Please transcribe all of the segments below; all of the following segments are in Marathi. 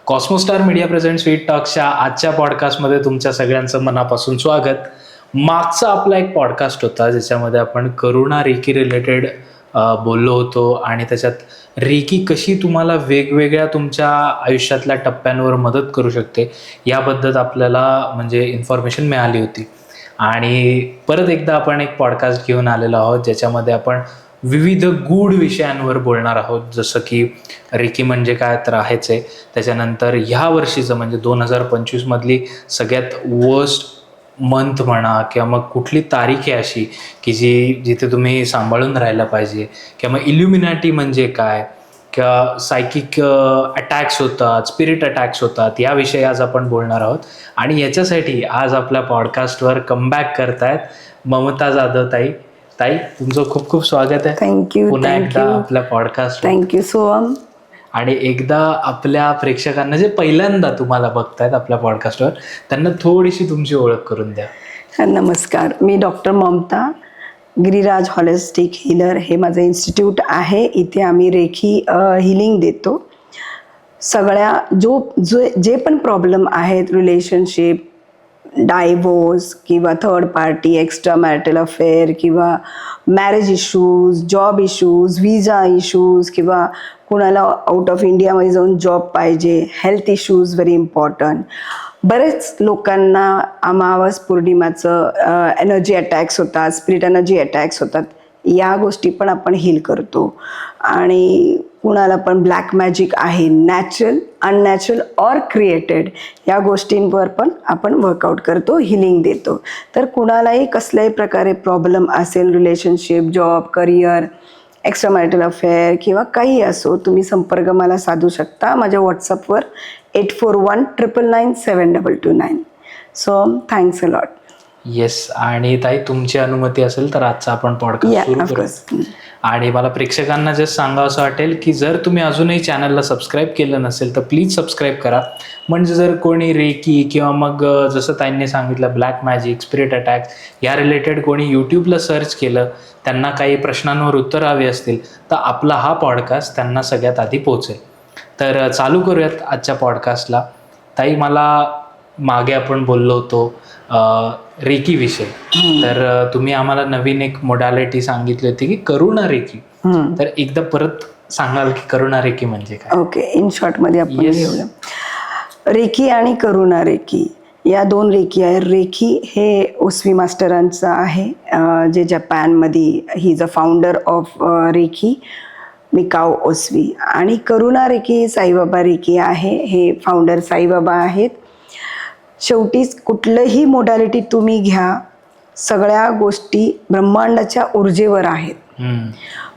कॉस्मोस्टार मीडिया प्रेझेंट स्वीट टॉक्सच्या आजच्या पॉडकास्टमध्ये तुमच्या सगळ्यांचं मनापासून स्वागत. मागचा आपला एक पॉडकास्ट होता ज्याच्यामध्ये आपण करुणा रेकी रिलेटेड बोललो होतो आणि त्याच्यात रेकी कशी तुम्हाला वेगवेगळ्या तुमच्या आयुष्यातल्या टप्प्यांवर मदत करू शकते याबद्दल आपल्याला म्हणजे इन्फॉर्मेशन मिळाली होती. आणि परत एकदा आपण एक पॉडकास्ट घेऊन आलेलो आहोत ज्याच्यामध्ये आपण विविध गूढ विषयांवर बोलणार आहोत, जसं की रेकी म्हणजे काय तर आहेच आहे. त्याच्यानंतर ह्या वर्षीचं म्हणजे 2025 मधली सगळ्यात वर्स्ट मंथ म्हणा किंवा मग कुठली तारीख आहे अशी की जिथे तुम्ही सांभाळून राहायला पाहिजे, किंवा मग इल्युमिनाटी म्हणजे काय, किंवा सायकिक अटॅक्स होतात, स्पिरिट अटॅक्स होतात, याविषयी आज आपण बोलणार आहोत. आणि याच्यासाठी आज आपल्या पॉडकास्टवर कमबॅक करतायत ममता जाधव ताई. ताई, तुमचं खूप खूप स्वागत आहे. थँक्यू. पुन्हा एकदा आपल्या पॉडकास्ट. थँक्यू सोहम. आणि एकदा आपल्या प्रेक्षकांना जे पहिल्यांदा तुम्हाला बघतायत आपल्या पॉडकास्टवर त्यांना थोडीशी तुमची ओळख करून द्या. नमस्कार, मी doctor Mamta. Giriraj holistic healer हे माझं इन्स्टिट्यूट आहे. इथे आम्ही रेकी हिलिंग देतो. सगळ्या जे पण प्रॉब्लेम आहेत, रिलेशनशिप, डायव्होर्स किंवा third party, extra marital affair किंवा मॅरेज इश्यूज, जॉब इश्यूज, विजा इश्यूज, किंवा कुणाला आउट ऑफ इंडियामध्ये जाऊन जॉब पाहिजे, हेल्थ इश्यूज व्हेरी इम्पॉर्टंट. बरेच लोकांना अमावस पौर्णिमाचं एनर्जी अटॅक्स होतात, स्पिरिट एनर्जी अटॅक्स होतात. या गोष्टी पण आपण हील करतो. आणि कुणाला पण ब्लॅक मॅजिक आहे, नॅचरल, अननॅचरल ऑर क्रिएटेड, या गोष्टींवर पण आपण वर्कआउट करतो, हिलिंग देतो. तर कुणालाही कसल्याही प्रकारे प्रॉब्लेम असेल, relationship, job, career, extra marital affair किंवा काही असो, तुम्ही संपर्क मला साधू शकता माझ्या व्हॉट्सअपवर 8419997229. So thanks a lot. Yes. आणि ताई, तुमची अनुमती असेल तर आजचा आपण पॉडकास्ट सुरू करू. आणि मला प्रेक्षकांना जस्ट सांगावं असं वाटेल की जर तुम्ही अजूनही चॅनलला सबस्क्राईब केलं नसेल तर प्लीज सबस्क्राईब करा. म्हणजे जर कोणी रेकी किंवा मग जसं ताईंनी सांगितलं ब्लॅक मॅजिक, स्पिरिट अटॅक या रिलेटेड कोणी यूट्यूबला सर्च केलं, त्यांना काही प्रश्नांवर उत्तर हवी असतील तर आपला हा पॉडकास्ट त्यांना सगळ्यात आधी पोहोचेल. तर चालू करूयात आजच्या पॉडकास्टला. ताई, मला मागे आपण बोललो होतो रेकी विषय, तर तुम्ही आम्हाला नवीन एक मोडॅलिटी सांगितली होती की करुणा रेकी. तर एकदा परत सांगाल की करुणा रेकी म्हणजे काय? ओके, इन शॉर्टमध्ये आपण घेऊया. रेकी आणि करुणा रेकी या दोन रेकी आहे. रेकी हे ओसवी मास्टरांचं आहे, जे जपानमध्ये, he is a founder of reiki, Mikao Usui. आणि करुणा रेकी साईबाबा रेकी आहे, हे फाउंडर साईबाबा आहेत. शेवटी कुठलंही मोडॅलिटी तुम्ही घ्या, सगळ्या गोष्टी ब्रह्मांडाच्या ऊर्जेवर आहेत.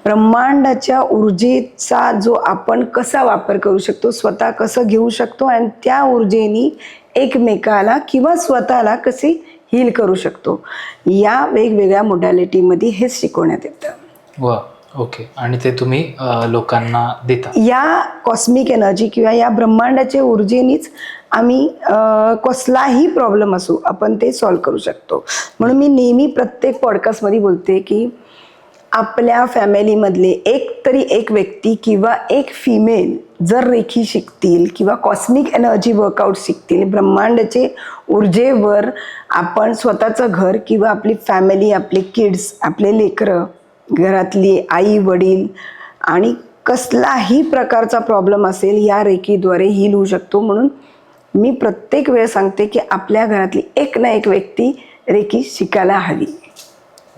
ब्रह्मांडाच्या ऊर्जेचा जो आपण कसा वापर करू शकतो, स्वतः कसं घेऊ शकतो आणि त्या ऊर्जेनी एकमेकाला किंवा स्वतःला कसे हील करू शकतो, या वेगवेगळ्या मोडॅलिटीमध्ये हेच शिकवण्यात येतं. वा, ओके. आणि ते तुम्ही लोकांना देता. या कॉस्मिक एनर्जी किंवा या ब्रह्मांडाच्या ऊर्जेनीच आम्ही कसलाही प्रॉब्लेम असो आपण ते सॉल्व्ह करू शकतो. म्हणून मी नेहमी प्रत्येक पॉडकास्टमध्ये बोलते की आपल्या फॅमिलीमधले एक व्यक्ती किंवा एक फिमेल जर रेकी शिकतील किंवा कॉस्मिक एनर्जी वर्कआउट शिकतील, ब्रह्मांडाचे ऊर्जेवर आपण स्वतःचं घर किंवा आपली फॅमिली, आपले किड्स, आपले लेकरं, घरातली आई वडील आणि कसलाही प्रकारचा प्रॉब्लेम असेल या रेकीद्वारे हील होऊ शकतो. म्हणून मी प्रत्येक वेळ सांगते की आपल्या घरातली एक ना एक व्यक्ती रेकी शिकायला हवी.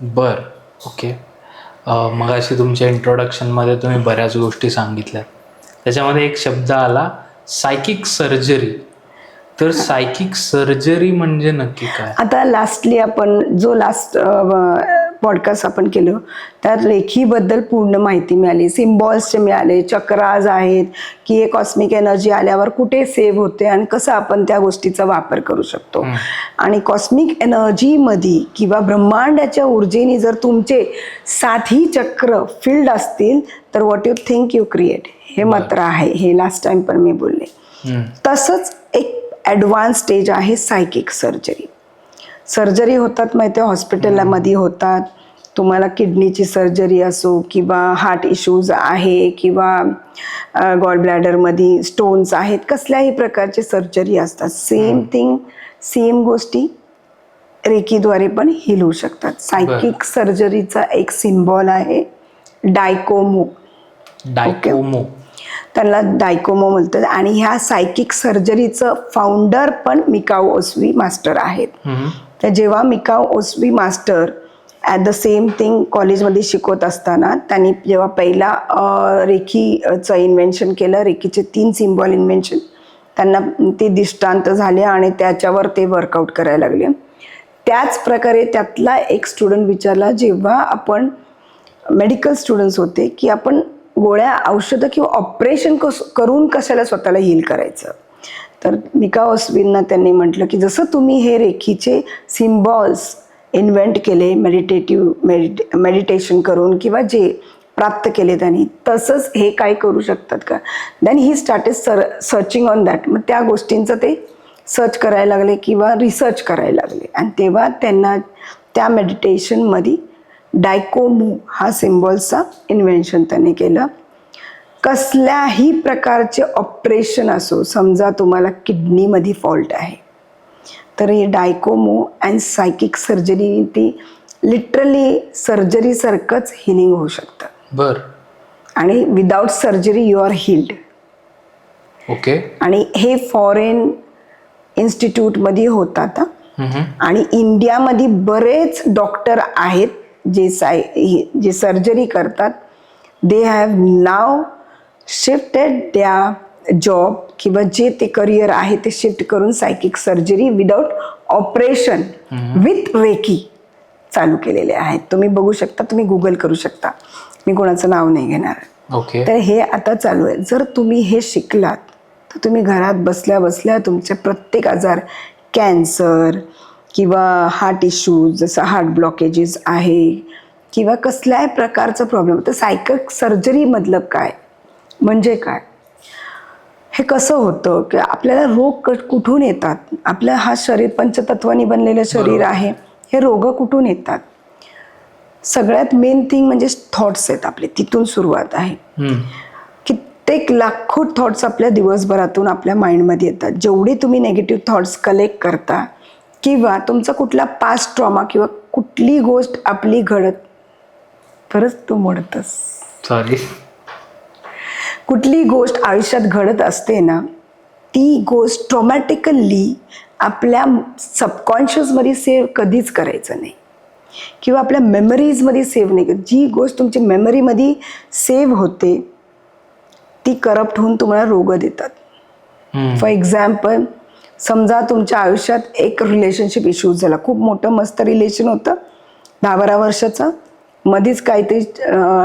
बर, ओके. मग अशी तुमच्या इंट्रोडक्शनमध्ये तुम्ही बऱ्याच गोष्टी सांगितल्या, त्याच्यामध्ये एक शब्द आला सायकिक सर्जरी. तर सायकिक सर्जरी म्हणजे नक्की काय? आता लास्टली आपण जो लास्ट पॉडकास्ट आपण केलं त्यात रेखीबद्दल पूर्ण माहिती मिळाली, सिम्बॉल्स मिळाले, चक्राज आहेत की हे कॉस्मिक एनर्जी आल्यावर कुठे सेव्ह होते आणि कसं आपण त्या गोष्टीचा वापर करू शकतो. आणि कॉस्मिक एनर्जीमध्ये किंवा ब्रह्मांडाच्या ऊर्जेने जर तुमचे 7ही चक्र फिल्ड असतील तर what you think you create, हे मात्र आहे. हे लास्ट टाइम पण मी बोलले. तसंच एक ॲडव्हान्स स्टेज आहे सायकिक सर्जरी. सर्जरी होतात माहिती आहे, हॉस्पिटलमध्ये होतात. तुम्हाला किडनीची सर्जरी असो किंवा हार्ट इश्यूज आहे किंवा गॉल ब्लॅडरमध्ये स्टोन्स आहेत, कसल्याही प्रकारचे सर्जरी असतात, सेम गोष्टी रेकीद्वारे पण हील होऊ शकतात. सायकिक सर्जरीचा एक सिम्बॉल आहे डायकोमो. त्याला डायकोमो म्हणतात. आणि ह्या सायकिक सर्जरीचं फाउंडर पण मिकाओ ओसवी मास्टर आहेत. तर जेव्हा Mikao Usui master at the same thing कॉलेजमध्ये शिकवत असताना त्यांनी जेव्हा पहिला रेकीचं इन्व्हेन्शन केलं, रेकीचे 3 सिम्बॉल इन्व्हेन्शन, त्यांना ते दृष्टांत झाले आणि त्याच्यावर ते वर्कआउट करायला लागले. त्याच प्रकारे त्यातला एक स्टुडंट विचारला, जेव्हा आपण मेडिकल स्टुडंट्स होते, की आपण गोळ्या औषधं किंवा ऑपरेशन करून कशाला स्वतःला हील करायचं. तर मिकाओ ओसवींना त्यांनी म्हटलं की जसं तुम्ही हे रेखीचे सिम्बॉल्स इन्व्हेंट केले मेडिटेशन करून किंवा जे प्राप्त केले त्यांनी, तसंच हे काय करू शकतात का. Then he started searching on that. मग त्या गोष्टींचं ते सर्च करायला लागले किंवा रिसर्च करायला लागले. आणि तेव्हा त्यांना त्या मेडिटेशनमध्ये डायकोमो हा सिम्बॉल्सचा इन्व्हेन्शन त्यांनी केलं. कसल्याही प्रकारचे ऑपरेशन असो, समजा तुम्हाला किडनीमध्ये फॉल्ट आहे, तर हे डायकोमो अँड सायकिक सर्जरी ती लिटरली सर्जरीसारखंच हिलिंग होऊ शकतं. बर. आणि without surgery you are healed. Okay. आणि हे फॉरेन इन्स्टिट्यूटमध्ये होतात. आणि इंडियामध्ये बरेच डॉक्टर आहेत जे सर्जरी करतात. They have now shifted the job किंवा जे ते करिअर आहे ते शिफ्ट करून psychic surgery without operation with reiki चालू केलेले आहेत. तुम्ही बघू शकता, तुम्ही गुगल करू शकता, मी कोणाचं नाव नाही घेणार. ओके. तर हे आता चालू आहे. जर तुम्ही हे शिकलात तर तुम्ही घरात बसल्या बसल्या तुमचे प्रत्येक आजार, कॅन्सर किंवा हार्ट इश्यूज जसं हार्ट ब्लॉकेजेस आहे किंवा कसल्याही प्रकारचा प्रॉब्लेम, तर सायकिक सर्जरीमधलं काय म्हणजे काय, हे कसं होतं की आपल्याला रोग कुठून येतात. आपलं हा शरीर पंचतत्वांनी बनलेलं शरीर आहे. हे रोग कुठून येतात. सगळ्यात मेन थिंग म्हणजे थॉट्स आहेत आपले, तिथून सुरुवात आहे. कित्येक लाखो थॉट्स आपल्या दिवसभरातून आपल्या माइंडमध्ये येतात. जेवढे तुम्ही नेगेटिव्ह थॉट्स कलेक्ट करता किंवा तुमचा कुठला पास्ट ट्रॉमा किंवा कुठली गोष्ट आपली घडत, खरंच तू मोडतस, सॉरी, कुठली गोष्ट आयुष्यात घडत असते ना, ती गोष्ट ट्रॉमॅटिकली आपल्या सबकॉन्शियसमध्ये सेव्ह कधीच करायचं नाही किंवा आपल्या मेमरीजमध्ये सेव्ह नाही. जी गोष्ट तुमची मेमरीमध्ये सेव्ह होते ती करप्ट होऊन तुम्हाला रोग देतात. फॉर एक्झाम्पल, समजा तुमच्या आयुष्यात एक रिलेशनशिप इश्यूज झाला, खूप मोठं मस्त रिलेशन होतं 10-12 वर्षाचं, मध्येच काहीतरी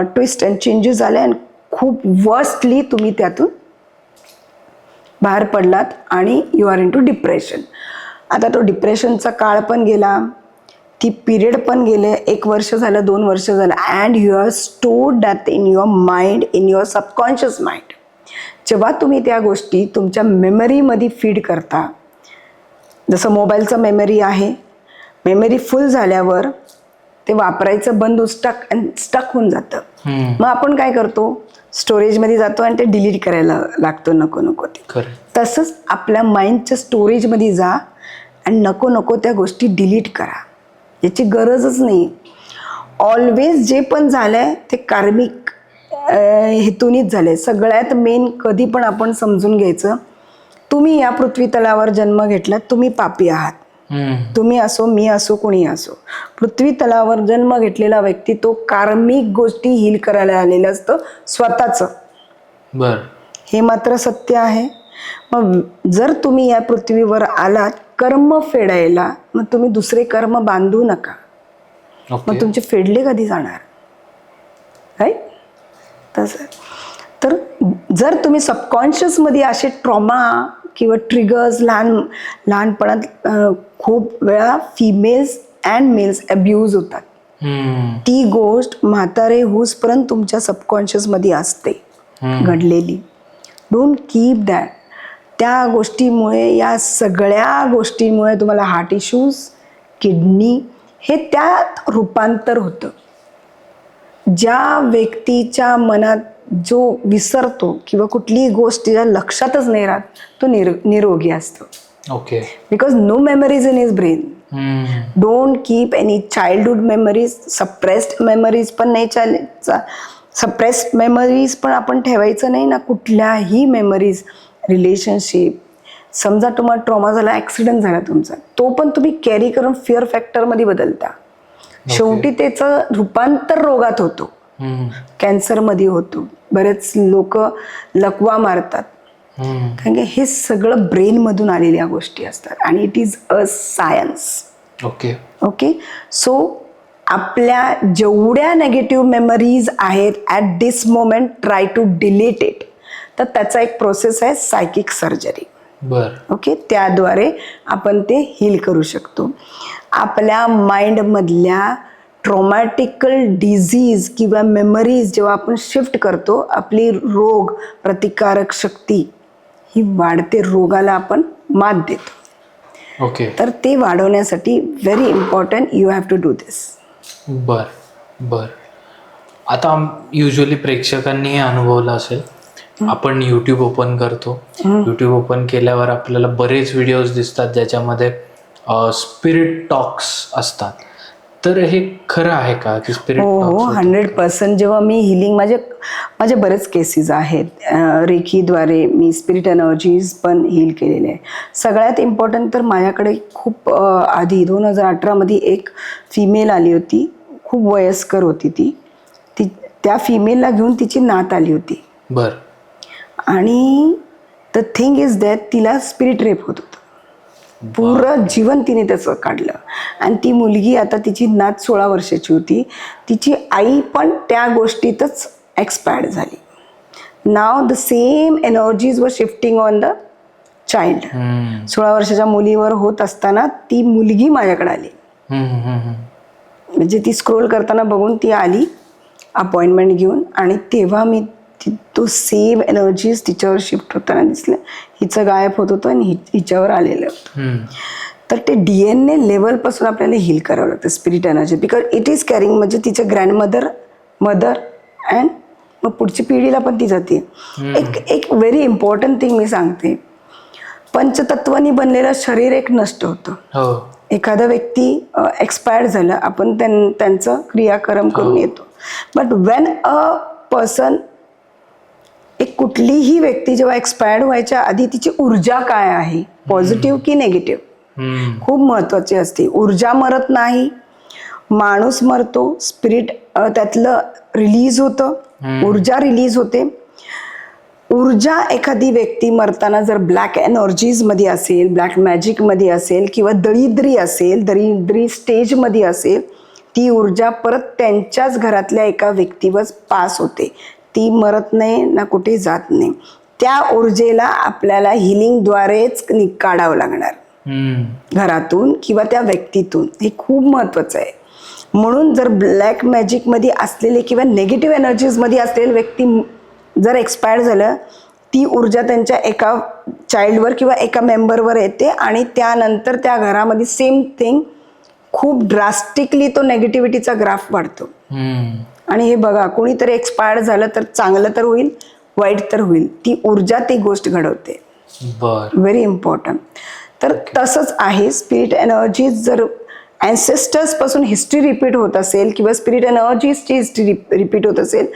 ट्विस्ट अँड चेंजेस झाले आणि खूप वर्स्टली तुम्ही त्यातून बाहेर पडलात आणि you are into depression. आता तो डिप्रेशनचा काळ पण गेला, ती पिरियड पण गेले, 1 वर्ष झालं, 2 वर्ष झालं, and you are stored that in your mind, in your subconscious mind. जेव्हा तुम्ही त्या गोष्टी तुमच्या मेमरीमध्ये फीड करता, जसं मोबाईलचं मेमरी आहे, मेमरी फुल झाल्यावर ते वापरायचं बंद, स्टक होऊन जातं. मग आपण काय करतो, स्टोरेजमध्ये जातो आणि ते डिलीट करायला लागतो नको नको ते. तसंच आपल्या माइंडच्या स्टोरेजमध्ये जा आणि नको नको त्या गोष्टी डिलीट करा, याची गरजच नाही. ऑलवेज जे पण झालंय ते कार्मिक हेतूनच झालंय. सगळ्यात मेन कधी पण आपण समजून घ्यायचं, तुम्ही या पृथ्वी तलावर जन्म घेतलात, तुम्ही पापी आहात. तुम्ही असो, मी असो, कोणी असो, पृथ्वी तलावर जन्म घेतलेला व्यक्ती तो कार्मिक गोष्टी हील करायला आलेलं असतं स्वतःच. बर. हे मात्र सत्य आहे. मग जर तुम्ही या पृथ्वीवर आलात कर्म फेडायला, मग तुम्ही दुसरे कर्म बांधू नका. मग तुमचे फेडले कधी जाणार, राईट? तसं तर जर तुम्ही सबकॉन्शियसमध्ये असे ट्रॉमा किंवा ट्रिगर्स लहानपणात खूप वेळा फिमेल्स अँड मेल्स अब्यूज होतात, ती गोष्ट म्हातारे होऊसपर्यंत तुमच्या सबकॉन्शियसमध्ये असते घडलेली. Don't keep that. त्या गोष्टीमुळे, या सगळ्या गोष्टींमुळे तुम्हाला हार्ट इश्यूज, किडनी, हे त्यात रूपांतर होतं. ज्या व्यक्तीच्या मनात जो विसरतो किंवा कुठलीही गोष्ट तिच्या लक्षातच नाही राहत, तो निरोगी असतो. Okay. Because no memories in his brain. Don't keep any childhood memories. Suppressed memories पण नाही सप्रेस्ड मेमरीज पण आपण ठेवायचं नाही ना. कुठल्याही मेमरीज, रिलेशनशिप, समजा तुम्हाला ट्रॉमा झाला, ॲक्सिडेंट झाला तुमचा, तो पण तुम्ही कॅरी करून फिअर फॅक्टरमध्ये बदलता. शेवटी त्याचं रूपांतर रोगात होतो, कॅन्सरमध्ये होतो. बरेच लोक लकवा मारतात कारण की हे सगळं ब्रेनमधून आलेल्या गोष्टी असतात आणि it is a science. Okay. Okay. So आपल्या जेवढ्या नेगेटिव्ह मेमरीज आहेत at this moment, try to delete it. तर त्याचा एक प्रोसेस आहे सायकिक सर्जरी. ओके. त्याद्वारे आपण ते हील करू शकतो. आपल्या माइंडमधल्या ट्रॉमॅटिकल डिझीज किंवा मेमरीज जेव्हा आपण शिफ्ट करतो, आपली रोग प्रतिकारक शक्ती ही वाढते, रोगाला आपण मात देतो. ओके. तर ते वाढवण्यासाठी very important, you have to do this. बर. आता युजली प्रेक्षकांनी हे अनुभवलं असेल, आपण यूट्यूब ओपन करतो. यूट्यूब ओपन केल्यावर आपल्याला बरेच व्हिडिओज दिसतात ज्याच्यामध्ये स्पिरिट टॉक्स असतात. तर हे खरं आहे का की स्पिरिट टॉक्स? हो, 100%. जेव्हा मी हिलिंग, माझे बरेच केसेस आहेत रेखीद्वारे मी स्पिरिट एनर्जीज पण हील केलेले आहे. सगळ्यात इम्पॉर्टंट तर माझ्याकडे खूप आधी 2018मध्ये एक फिमेल आली होती. खूप वयस्कर होती ती. त्या फिमेलला घेऊन तिची नात आली होती. बर. आणि द थिंग इज दॅट तिला स्पिरिट रेप होत होतं. पूर्ण जीवन तिने त्याचं काढलं. आणि ती मुलगी, आता तिची नात 16 वर्षाची होती, तिची आई पण त्या गोष्टीतच एक्सपायर्ड झाली. नाव द सेम एनर्जीज वर शिफ्टिंग ऑन द चाइल्ड. 16 वर्षाच्या मुलीवर होत असताना ती मुलगी माझ्याकडे आली. म्हणजे ती स्क्रोल करताना बघून ती आली अपॉइंटमेंट घेऊन. आणि तेव्हा मी तो सेम एनर्जीज तिच्यावर शिफ्ट होताना दिसलं. हिचं गायब होत होतं आणि हिच्यावर आलेलं होतं. तर ते DNA लेवलपासून आपल्याला हील करावं लागतं spirit energy. Because it is carrying, म्हणजे तिच्या ग्रँडमदर, मदर अँड मग पुढची पिढीला पण ती जाते. एक व्हेरी इम्पॉर्टंट थिंग मी सांगते, पंचतत्वानी बनलेलं शरीर एक नष्ट होतं. एखादा व्यक्ती एक्सपायर्ड झालं, आपण त्यांचं क्रियाक्रम करून येतो. बट वेन अ पर्सन, एक कुठलीही व्यक्ती जेव्हा एक्सपायर्ड व्हायच्या आधी तिची ऊर्जा काय आहे, पॉझिटिव्ह की नेगेटिव्ह, खूप महत्वाची असते. ऊर्जा मरत नाही, माणूस मरतो, स्पिरिट त्यातलं रिलीज होतं, ऊर्जा रिलीज होते. ऊर्जा एखादी व्यक्ती मरताना जर ब्लॅक एनर्जीज मध्ये असेल, ब्लॅक मॅजिक मध्ये असेल किंवा दरिद्री असेल, दरिद्री स्टेजमध्ये असेल, ती ऊर्जा परत त्यांच्याच घरातल्या एका व्यक्तीवर पास होते. ती मरत नाही ना कुठे जात नाही. त्या ऊर्जेला आपल्याला हिलिंगद्वारेच काढावं लागणार घरातून किंवा त्या व्यक्तीतून. हे खूप महत्वाचं आहे. म्हणून जर ब्लॅक मॅजिकमध्ये असलेले किंवा नेगेटिव्ह एनर्जीजमध्ये असलेले व्यक्ती जर एक्सपायर झालं, ती ऊर्जा त्यांच्या एका चाइल्डवर किंवा एका मेंबरवर येते आणि त्यानंतर त्या घरामध्ये सेम थिंग खूप ड्रास्टिकली तो नेगेटिव्हिटीचा ग्राफ वाढतो. आणि हे बघा, कोणीतरी एक्सपायर झालं तर चांगलं तर होईल, वाईट तर होईल. ती ऊर्जा ती गोष्ट घडवते. Very important. तर तसंच आहे स्पिरिट एनर्जीज. जर अँसेस्टर्स पासून हिस्ट्री रिपीट होत असेल किंवा स्पिरिट एनर्जीजची हिस्ट्री रिपीट होत असेल,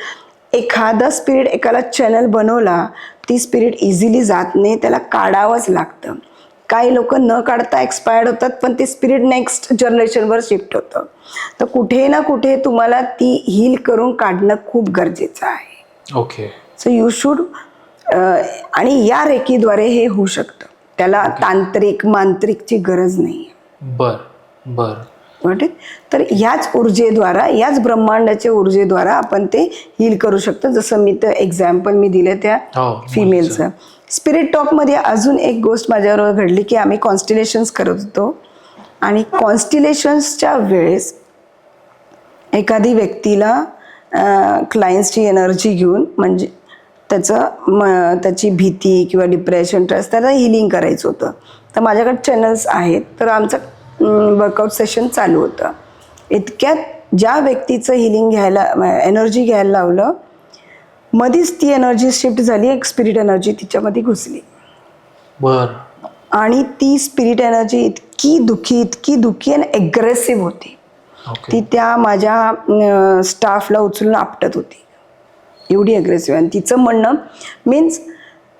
एखादा स्पिरिट एकाला चॅनल बनवला, ती स्पिरिट इझिली जात नाही, त्याला काढावंच लागतं. काही लोक न काढता एक्सपायर्ड होतात, पण ते स्पिरिट नेक्स्ट जनरेशनवर शिफ्ट होतं. तर कुठे ना कुठे तुम्हाला ती हील करून काढणं खूप गरजेचं आहे. ओके. So you should. आणि या रेकीद्वारे हे होऊ शकतं. त्याला तांत्रिक मांत्रिकची गरज नाही. बर. तर ह्याच ऊर्जेद्वारा, याच ब्रह्मांडाच्या ऊर्जेद्वारा आपण ते हील करू शकतो. जसं मी ते एक्झाम्पल मी दिलं त्या फिमेलचं. स्पिरिट टॉकमध्ये अजून एक गोष्ट माझ्याबरोबर घडली की आम्ही कॉन्स्टिलेशन्स करत होतो. आणि कॉन्स्टिलेशन्सच्या वेळेस एखादी व्यक्तीला क्लायंट्सची एनर्जी घेऊन, म्हणजे त्याची भीती किंवा डिप्रेशन, स्ट्रेस, त्याला हिलिंग करायचं होतं. तर माझ्याकडे चॅनल्स आहेत. तर आमचं वर्कआउट सेशन चालू होतं. इतक्यात ज्या व्यक्तीचं हिलिंग घ्यायला एनर्जी घ्यायला लावलं, मधीच ती एनर्जी शिफ्ट झाली, एक स्पिरिट एनर्जी तिच्यामध्ये घुसली. बर. आणि ती स्पिरिट एनर्जी इतकी दुःखी आणि ॲग्रेसिव्ह होती. ती त्या माझ्या स्टाफला उचलून आपटत होती, एवढी ॲग्रेसिव्ह. आणि तिचं म्हणणं मीन्स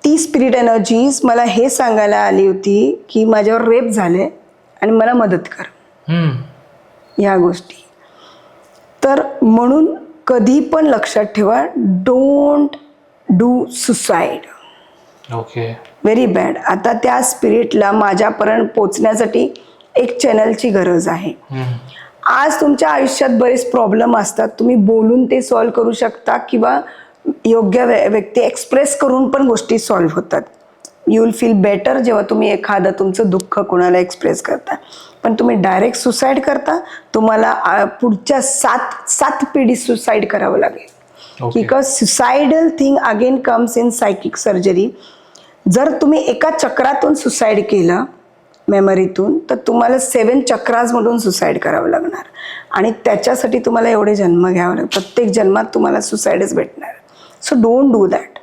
ती स्पिरिट एनर्जीज मला हे सांगायला आली होती की माझ्यावर रेप झाले आणि मला मदत कर, ह्या गोष्टी. तर म्हणून कधी पण लक्षात ठेवा, don't do suicide. Okay. Very bad. आता त्या स्पिरिटला माझ्यापर्यंत पोचण्यासाठी एक चॅनलची गरज आहे. आज तुमच्या आयुष्यात बरेच प्रॉब्लेम असतात, तुम्ही बोलून ते सॉल्व्ह करू शकता किंवा योग्य व्यक्ती एक्सप्रेस करून पण गोष्टी सॉल्व्ह होतात. यू विल फील बेटर जेव्हा तुम्ही एखादं तुमचं दुःख कोणाला एक्सप्रेस करता. पण तुम्ही डायरेक्ट सुसाईड करता, तुम्हाला पुढच्या सात पिढी सुसाईड करावं लागेल. Because suicidal thing again comes in psychic surgery. जर तुम्ही एका चक्रातून सुसाईड केलं मेमरीतून, तर तुम्हाला 7 चक्राजमधून सुसाईड करावं लागणार. आणि त्याच्यासाठी तुम्हाला एवढे जन्म घ्यावे लागतात, प्रत्येक जन्मात तुम्हाला सुसाईडच भेटणार. So don't do that.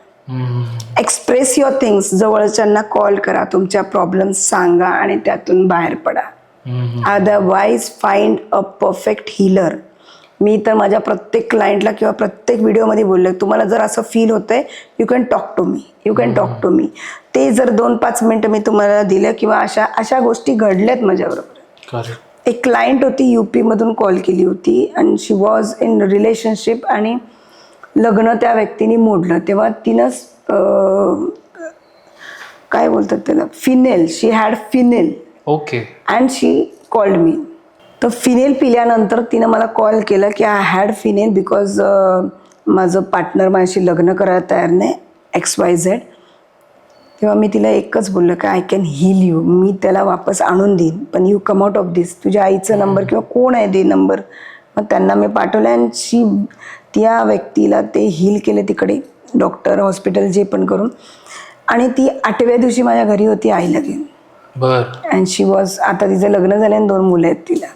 Express your things. जवळच्यांना कॉल करा, तुमच्या प्रॉब्लेम्स सांगा आणि त्यातून बाहेर पडा. Otherwise find a perfect healer. मी तर माझ्या प्रत्येक क्लायंटला किंवा प्रत्येक व्हिडिओमध्ये बोलले, तुम्हाला जर असं फील होतंय, you can talk to me. ते जर 2-5 मिनटं मी तुम्हाला दिलं किंवा अशा गोष्टी घडल्यात माझ्याबरोबर. एक क्लायंट होती, UP मधून कॉल केली होती आणि शी वॉज इन रिलेशनशिप आणि लग्न त्या व्यक्तीने मोडलं. तेव्हा तिनं काय बोलतात त्याला, phenyl. She had phenyl. Okay. And she called me. तर फिनेल पिल्यानंतर तिनं मला कॉल केला की आय हॅड फिनेल बिकॉज माझं पार्टनर माझ्याशी लग्न करायला तयार नाही, XYZ. तेव्हा मी तिला एकच बोललं की आय कॅन हील यू. मी त्याला वापस आणून देईन, पण यू कम आउट ऑफ दिस. तुझ्या आईचा नंबर किंवा कोण आहे दे नंबर. मग त्यांना मी पाठवलं आणि त्या व्यक्तीला ते हील केले तिकडे, डॉक्टर, हॉस्पिटल, जे पण करून. आणि ती 8व्या दिवशी माझ्या घरी होती आईला घेऊन. बर. अँड शी वॉज, आता तिचं लग्न झालं आणि 2 मुलं आहेत तिला.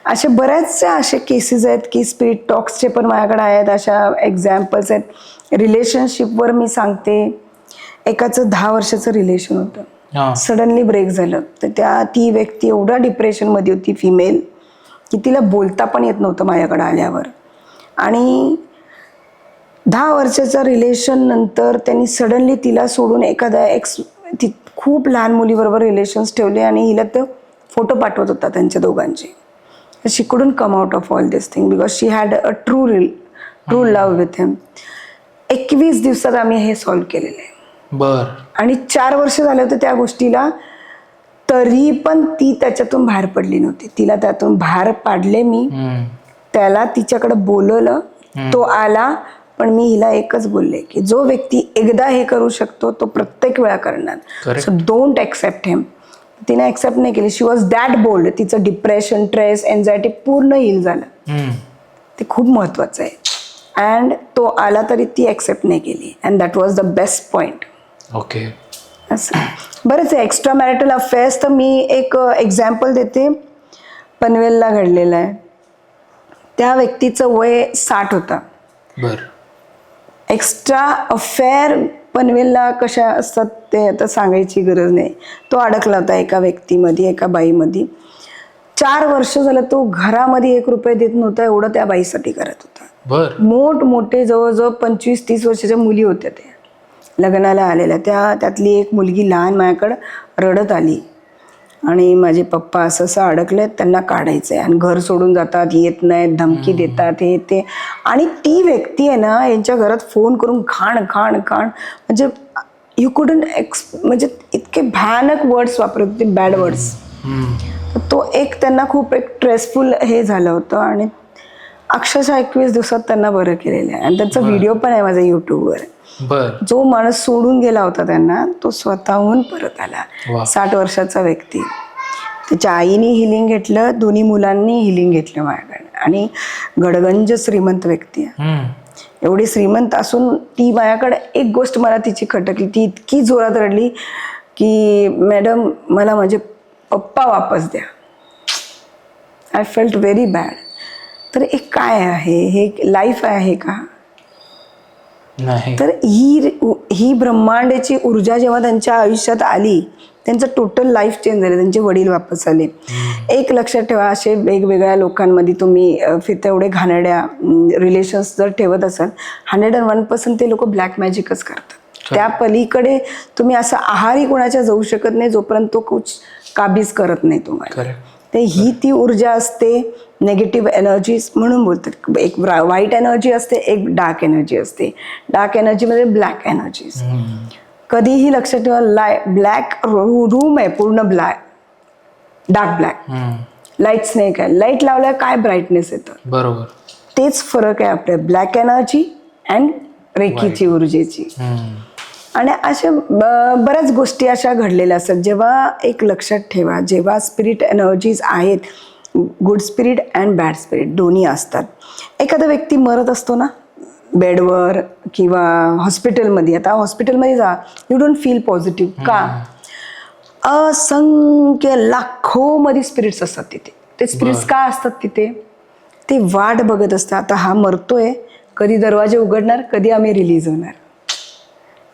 असे बऱ्याचशा असे केसेस आहेत की स्पिरिट टॉक्सचे पण माझ्याकडे आहेत. अशा एक्झाम्पल्स आहेत. रिलेशनशिपवर मी सांगते, एकाचं 10 वर्षाचं रिलेशन होतं, सडनली ब्रेक झालं. तर ती व्यक्ती एवढा डिप्रेशनमध्ये होती, फिमेल, की तिला बोलता पण येत नव्हतं माझ्याकडे आल्यावर. आणि 10 वर्षाचं रिलेशन नंतर त्यांनी सडनली तिला सोडून ती खूप लहान मुलीबरोबर रिलेशन्स ठेवले आणि हिला तो फोटो पाठवत होता त्यांच्या दोघांचे. She couldn't come out of all this thing because she had a true love with him. 21 दिवसात आम्ही हे सॉल्व्ह केलेलं आहे. बर. आणि 4 वर्ष झाले होते त्या गोष्टीला, तरी पण ती त्याच्यातून बाहेर पडली नव्हती. तिला त्यातून बाहेर पाडले मी. त्याला तिच्याकडे बोलवलं, तो आला. पण मी हिला एकच बोलले की जो व्यक्ती एकदा हे करू शकतो तो प्रत्येक वेळा करणार. सो डोंट एक्सेप्ट हिम. तिने एक्सेप्ट नाही केली. शी वॉज दॅट बोल्ड. तिचं डिप्रेशन, स्ट्रेस, एन्झायटी पूर्ण हील झालं. ते खूप महत्वाचं आहे. अँड तो आला तरी ती एक्सेप्ट नाही केली. And that was the best point. Okay. असं बरंच आहे. एक्स्ट्रा मॅरिटल अफेअर्स तर मी एक एक्झाम्पल देते, पनवेलला घडलेलं आहे. त्या व्यक्तीचं वय 60 होता. बर. एक्स्ट्रा अफेअर पनवेलला कशा असतात ते आता सांगायची गरज नाही. तो अडकला होता एका व्यक्तीमध्ये, एका बाईमध्ये. 4 वर्ष झालं तो घरामध्ये 1 रुपया देत नव्हता, एवढं त्या बाईसाठी करत होता. बर. मोठमोठे जवळजवळ 25-30 वर्षाच्या मुली होत्या त्या लग्नाला आलेल्या. त्यातली एक मुलगी लहान माझ्याकडं रडत आली आणि माझे पप्पा असं अडकलेत, त्यांना काढायचं आहे. आणि घर सोडून जातात, येत नाहीत, धमकी देतात, हे ते. आणि ती व्यक्ती आहे ना, यांच्या घरात फोन करून खाण म्हणजे यू कुडंट म्हणजे इतके भयानक वर्ड्स वापरत होते, बॅड वर्ड्स. तो त्यांना खूप स्ट्रेसफुल हे झालं होतं. आणि अक्षरशः 21 दिवसात त्यांना बरं केलेलं आहे. आणि त्यांचा व्हिडिओ पण आहे माझ्या यूट्यूबवर. जो माणूस सोडून गेला होता त्यांना, तो स्वतःहून परत आला. 60 वर्षाचा व्यक्ती. त्याच्या आईने हिलिंग घेतलं, 2 मुलांनी हिलिंग घेतलं माझ्याकडे. आणि गडगंज श्रीमंत व्यक्ती आहे. एवढी श्रीमंत असून ती माझ्याकडे एक गोष्ट मला तिची खटकली. ती इतकी जोरात रडली की मॅडम मला माझे पप्पा वापस द्या. I felt very bad. तर हे काय आहे, हे लाईफ आहे का? नाही. तर ही ब्रह्मांडाची ऊर्जा जेव्हा त्यांच्या आयुष्यात आली, त्यांचं टोटल लाईफ चेंज झालं. त्यांचे वडील वापस आले. एक लक्षात ठेवा, असे वेगवेगळ्या लोकांमध्ये तुम्ही तेवढे घाणेरड्या रिलेशन्स जर ठेवत असाल, 101% ते लोक ब्लॅक मॅजिकच करतात. त्या पलीकडे तुम्ही असं आहारी कोणाच्या जाऊ शकत नाही जोपर्यंत तो कुछ काबीज करत नाही तुम्हाला. ते ही ती ऊर्जा असते, नेगेटिव्ह एनर्जीज म्हणून बोलतात. एक वाईट एनर्जी असते, एक डार्क एनर्जी असते. डार्क एनर्जीमध्ये ब्लॅक एनर्जीज. कधीही लक्षात ठेवा, ब्लॅक रूम आहे पूर्ण ब्लॅक, डार्क ब्लॅक, लाईट्स नाही. काय लाईट लावल्यावर काय ब्राईटनेस येतं. बरोबर. तेच फरक आहे आपल्या ब्लॅक एनर्जी अँड रेखीची ऊर्जेची. आणि अशा बऱ्याच गोष्टी अशा घडलेल्या असतात. जेव्हा एक लक्षात ठेवा, जेव्हा स्पिरिट एनर्जीज आहेत, good spirit and bad spirit दोन्ही असतात. एखादा व्यक्ती मरत असतो ना बेडवर किंवा हॉस्पिटलमध्ये. आता हॉस्पिटलमध्ये जा, यू डोंट फील पॉझिटिव्ह. का? असंख्य लाखोमध्ये स्पिरिट्स असतात तिथे. ते स्पिरिट्स का असतात तिथे? ते वाट बघत असतात. आता हा मरतोय, कधी दरवाजे उघडणार, कधी आम्ही रिलीज होणार.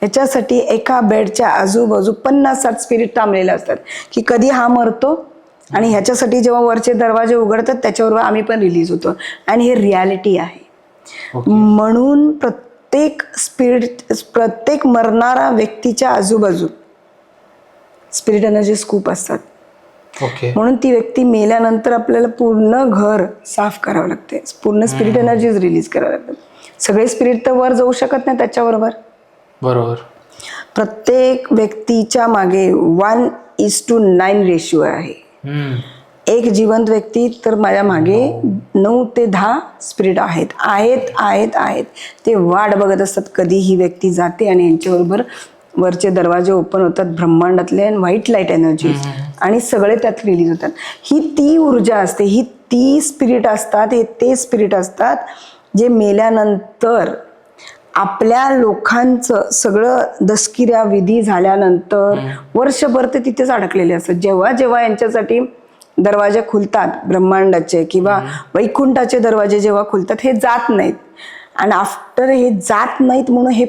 याच्यासाठी एका बेडच्या आजूबाजू 50-60 स्पिरिट थांबलेले असतात की कधी हा मरतो आणि ह्याच्यासाठी जेव्हा वरचे दरवाजे उघडतात त्याच्याबरोबर आम्ही पण रिलीज होतो. आणि हे रियालिटी आहे. म्हणून प्रत्येक मरणारा व्यक्तीच्या आजूबाजू स्पिरिट एनर्जीज खूप असतात. म्हणून ती व्यक्ती मेल्यानंतर आपल्याला पूर्ण घर साफ करावं लागते, पूर्ण स्पिरिट एनर्जीज रिलीज करावं लागतात. सगळे स्पिरिट तर वर जाऊ शकत नाही त्याच्याबरोबर. बरोबर. प्रत्येक व्यक्तीच्या मागे 1:9 रेशिओ आहे. एक जिवंत व्यक्ती तर माझ्या मागे 9 ते 10 स्पिरिट आहेत आहेत आहेत आहेत. ते वाट बघत असतात कधी ही व्यक्ती जाते आणि यांच्याबरोबर वरचे दरवाजे ओपन होतात ब्रह्मांडातले आणि व्हाईट लाईट एनर्जी आणि सगळे त्यात रिलीज होतात. ही ती ऊर्जा असते, ही ती स्पिरिट असतात, हे ते स्पिरिट असतात जे मेल्यानंतर आपल्या लोकांचं सगळं दशकिऱ्या विधी झाल्यानंतर वर्षभर ते तिथेच अडकलेले असतात. जेव्हा जेव्हा यांच्यासाठी दरवाजे खुलतात ब्रह्मांडाचे किंवा वैकुंठाचे दरवाजे जेव्हा खुलतात, हे जात नाहीत. आणि आफ्टर हे जात नाहीत म्हणून हे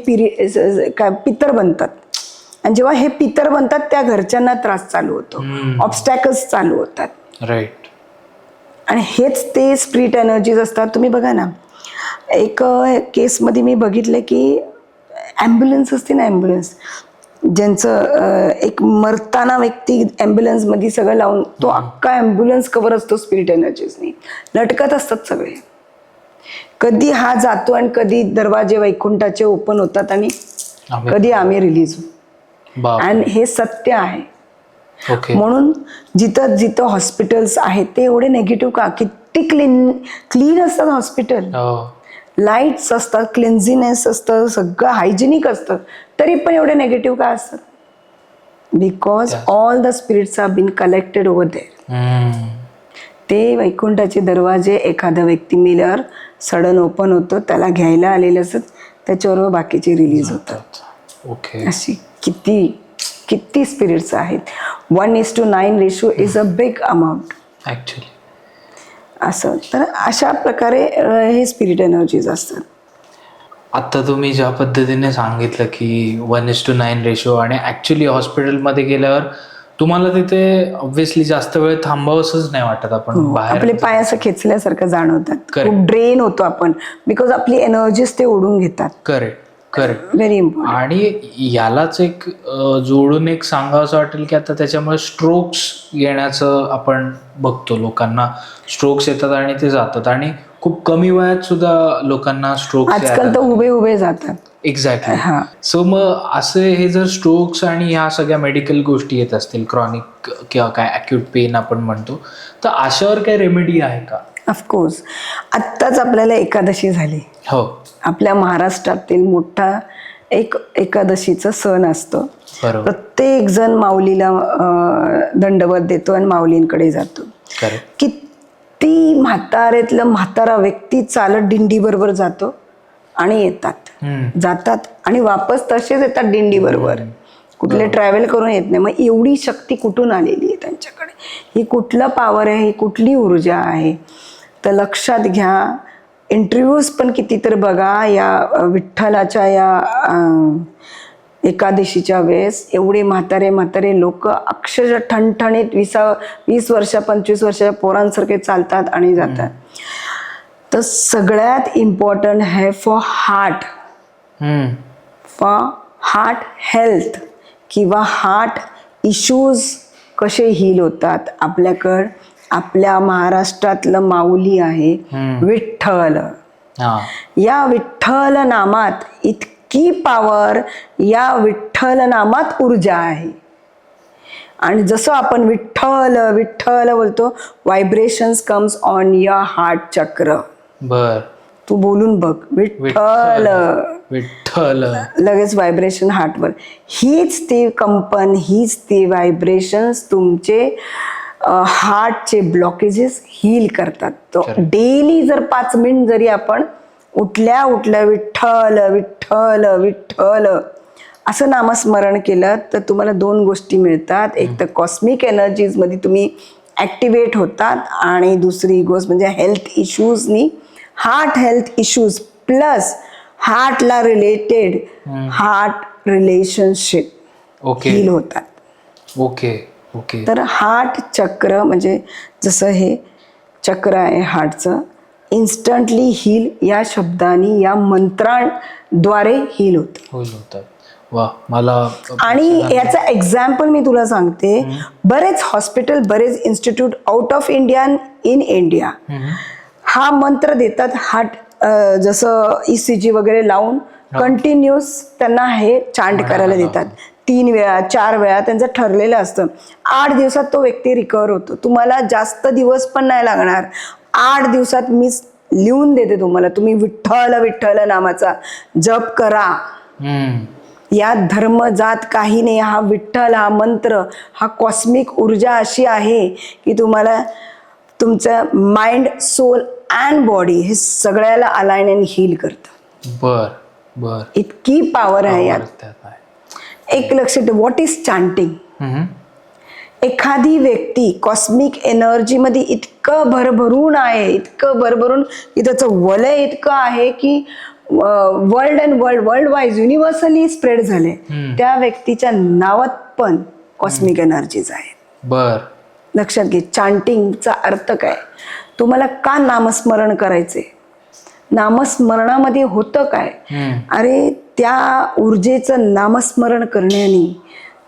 पितर बनतात. आणि जेव्हा हे पितर बनतात त्या घरच्यांना त्रास चालू होतो, ऑब्स्टॅकल्स चालू होतात. राईट. आणि हेच ते स्पिरिट एनर्जीज असतात. तुम्ही बघा ना, एक केसमध्ये मी बघितलं की ॲम्ब्युलन्स असते ना, ॲम्ब्युलन्स ज्यांचं एक मरताना व्यक्ती ॲम्ब्युलन्समध्ये सगळं लावून तो अख्खा ॲम्ब्युलन्स कवर असतो स्पिरिट एनर्जीजनी, लटकत असतात सगळे. कधी हा जातो आणि कधी दरवाजे वैकुंठाचे ओपन होतात आणि कधी आम्ही रिलीज होतो. आणि हे सत्य आहे. म्हणून जिथं जिथं हॉस्पिटल्स आहेत ते एवढे निगेटिव्ह का? किती क्लीन असतात हॉस्पिटल, लाईट्स असतात, क्लिन्झिनेस असतं, सगळं हायजेनिक असतं, तरी पण एवढे नेगेटिव्ह का असतात? Because all the spirits are been collected over there. ते वैकुंठाचे दरवाजे एखादा व्यक्ती मेल्यावर सडन ओपन होतं, त्याला घ्यायला आलेले असतात, त्याच्याबरोबर बाकीचे रिलीज होतात. अशी किती किती स्पिरिट्स आहेत. 1:9 ratio is a big amount actually. असं तर अशा प्रकारे हे स्पिरिट एनर्जीज असतात. आता तुम्ही ज्या पद्धतीने सांगितलं की 1:9 रेशो, आणि ॲक्च्युली हॉस्पिटलमध्ये गेल्यावर तुम्हाला तिथे ऑब्व्हियसली जास्त वेळ थांबावंसच नाही वाटत. आपण बाहेर आपले पाय असं खेचल्यासारखं जाणवतात, खूप ड्रेन होतो आपण, बिकॉज आपली एनर्जीज ते ओढून घेतात. करेक्ट. Very important. आणि यालाच एक जोडून एक सांगावं वाटेल की आता त्याच्यामुळे स्ट्रोक्स येण्याचं आपण बघतो. लोकांना स्ट्रोक्स येतात आणि ते जातात, आणि खूप कमी वयात सुद्धा लोकांना स्ट्रोक्स आजकाल तर उभे उभे जातात. एक्झॅक्टली. सो मग असे हे जर स्ट्रोक्स आणि ह्या सगळ्या मेडिकल गोष्टी येत असतील, क्रॉनिक किंवा काय ॲक्यूट पेन आपण म्हणतो, तर अशावर काय रेमेडी आहे का? ऑफकोर्स. आत्ताच आपल्याला एकादशी झाली. हो. आपल्या महाराष्ट्रातील मोठा एक एकादशीचा सण असतो. प्रत्येक जण माऊलीला दंडवत देतो आणि माऊलींकडे जातो. किती म्हाताऱ्यातलं म्हातारा व्यक्ती चालत दिंडी बरोबर जातो आणि जातात आणि वापस तसेच येतात दिंडी बरोबर. कुठले ट्रॅव्हल करून येत नाही. मग एवढी शक्ती कुठून आलेली आहे त्यांच्याकडे? ही कुठलं पॉवर आहे? ही कुठली ऊर्जा आहे? तर लक्षात घ्या. इंटरव्ह्यूज पण किती तर बघा या विठ्ठलाच्या या एकादशीच्या वेळेस एवढे म्हातारे लोक अक्षरशः ठणठणीत 20 वर्ष 25 वर्षाच्या पोरांसारखे चालतात आणि जातात. तर सगळ्यात इम्पॉर्टंट आहे फॉर हार्ट हेल्थ किंवा हार्ट इश्यूज कसे हील होतात. आपल्याकडं आपल्या महाराष्ट्रातलं माऊली आहे विठ्ठल. या विठ्ठल नामात इतकी पावर, या विठ्ठल नामात ऊर्जा आहे. आणि जसं आपण विठ्ठल विठ्ठल बोलतो, vibrations comes on your heart चक्र. बर, तू बोलून बघ विठ्ठल विठ्ठल, लगेच व्हायब्रेशन हार्टवर. हीच ती कंपन, हीच ती व्हायब्रेशन्स तुमचे हार्टचे ब्लॉकेजेस हील करतात. तो डेली जर 5 मिनिट जरी आपण उठल्या विठ्ठल विठ्ठल विठ्ठल असं नामस्मरण केलं तर तुम्हाला 2 गोष्टी मिळतात. एक तर कॉस्मिक एनर्जीजमध्ये तुम्ही ॲक्टिवेट होतात आणि दुसरी गोष्ट म्हणजे हेल्थ इश्यूजनी, हार्ट हेल्थ इश्यूज प्लस हार्टला रिलेटेड हार्ट रिलेशनशिप हील होतात. ओके. तर हार्ट चक्र म्हणजे जसं हे चक्र आहे हार्टचं, इन्स्टंटली हील या शब्दांनी, या मंत्रांद्वारे हील होतं. वा, मला आणि याचा एक्झाम्पल मी तुला सांगते. बरेच हॉस्पिटल, बरेच institute out of India, in India हा मंत्र देतात. हार्ट जसं ECG वगैरे लावून कंटिन्यूस त्यांना हे चांट करायला देतात. 3 वेळा 4 वेळा त्यांचं ठरलेलं असतं. 8 दिवसात तो व्यक्ती रिकवर होतो. तुम्हाला जास्त दिवस पण नाही लागणार. 8 दिवसात मी लिहून देते तुम्हाला. तुम्ही विठ्ठल विठ्ठल नामाचा जप करा. या धर्म जात काही नाही. हा विठ्ठल, हा मंत्र, हा कॉस्मिक ऊर्जा अशी आहे की तुम्हाला तुमचं माइंड, सोल अँड बॉडी हे सगळ्याला अलाइन अँड हील करतं. बर, इतकी पॉवर आहे यात. एक लक्ष ठेव, व्हॉट इज चांटिंग. एखादी व्यक्ती कॉस्मिक एनर्जीमध्ये इतकं भरभरून आहे, इतकं भरभरून की त्याचं वलय इतकं आहे की वर्ल्ड वाईज युनिव्हर्सली स्प्रेड झाले. त्या व्यक्तीच्या नावात पण कॉस्मिक एनर्जीज आहेत. बर, लक्षात घे. चांटिंगचा अर्थ काय, तुम्हाला का नामस्मरण करायचे, नामस्मरणामध्ये होतं काय. अरे त्या ऊर्जेचं नामस्मरण करण्याने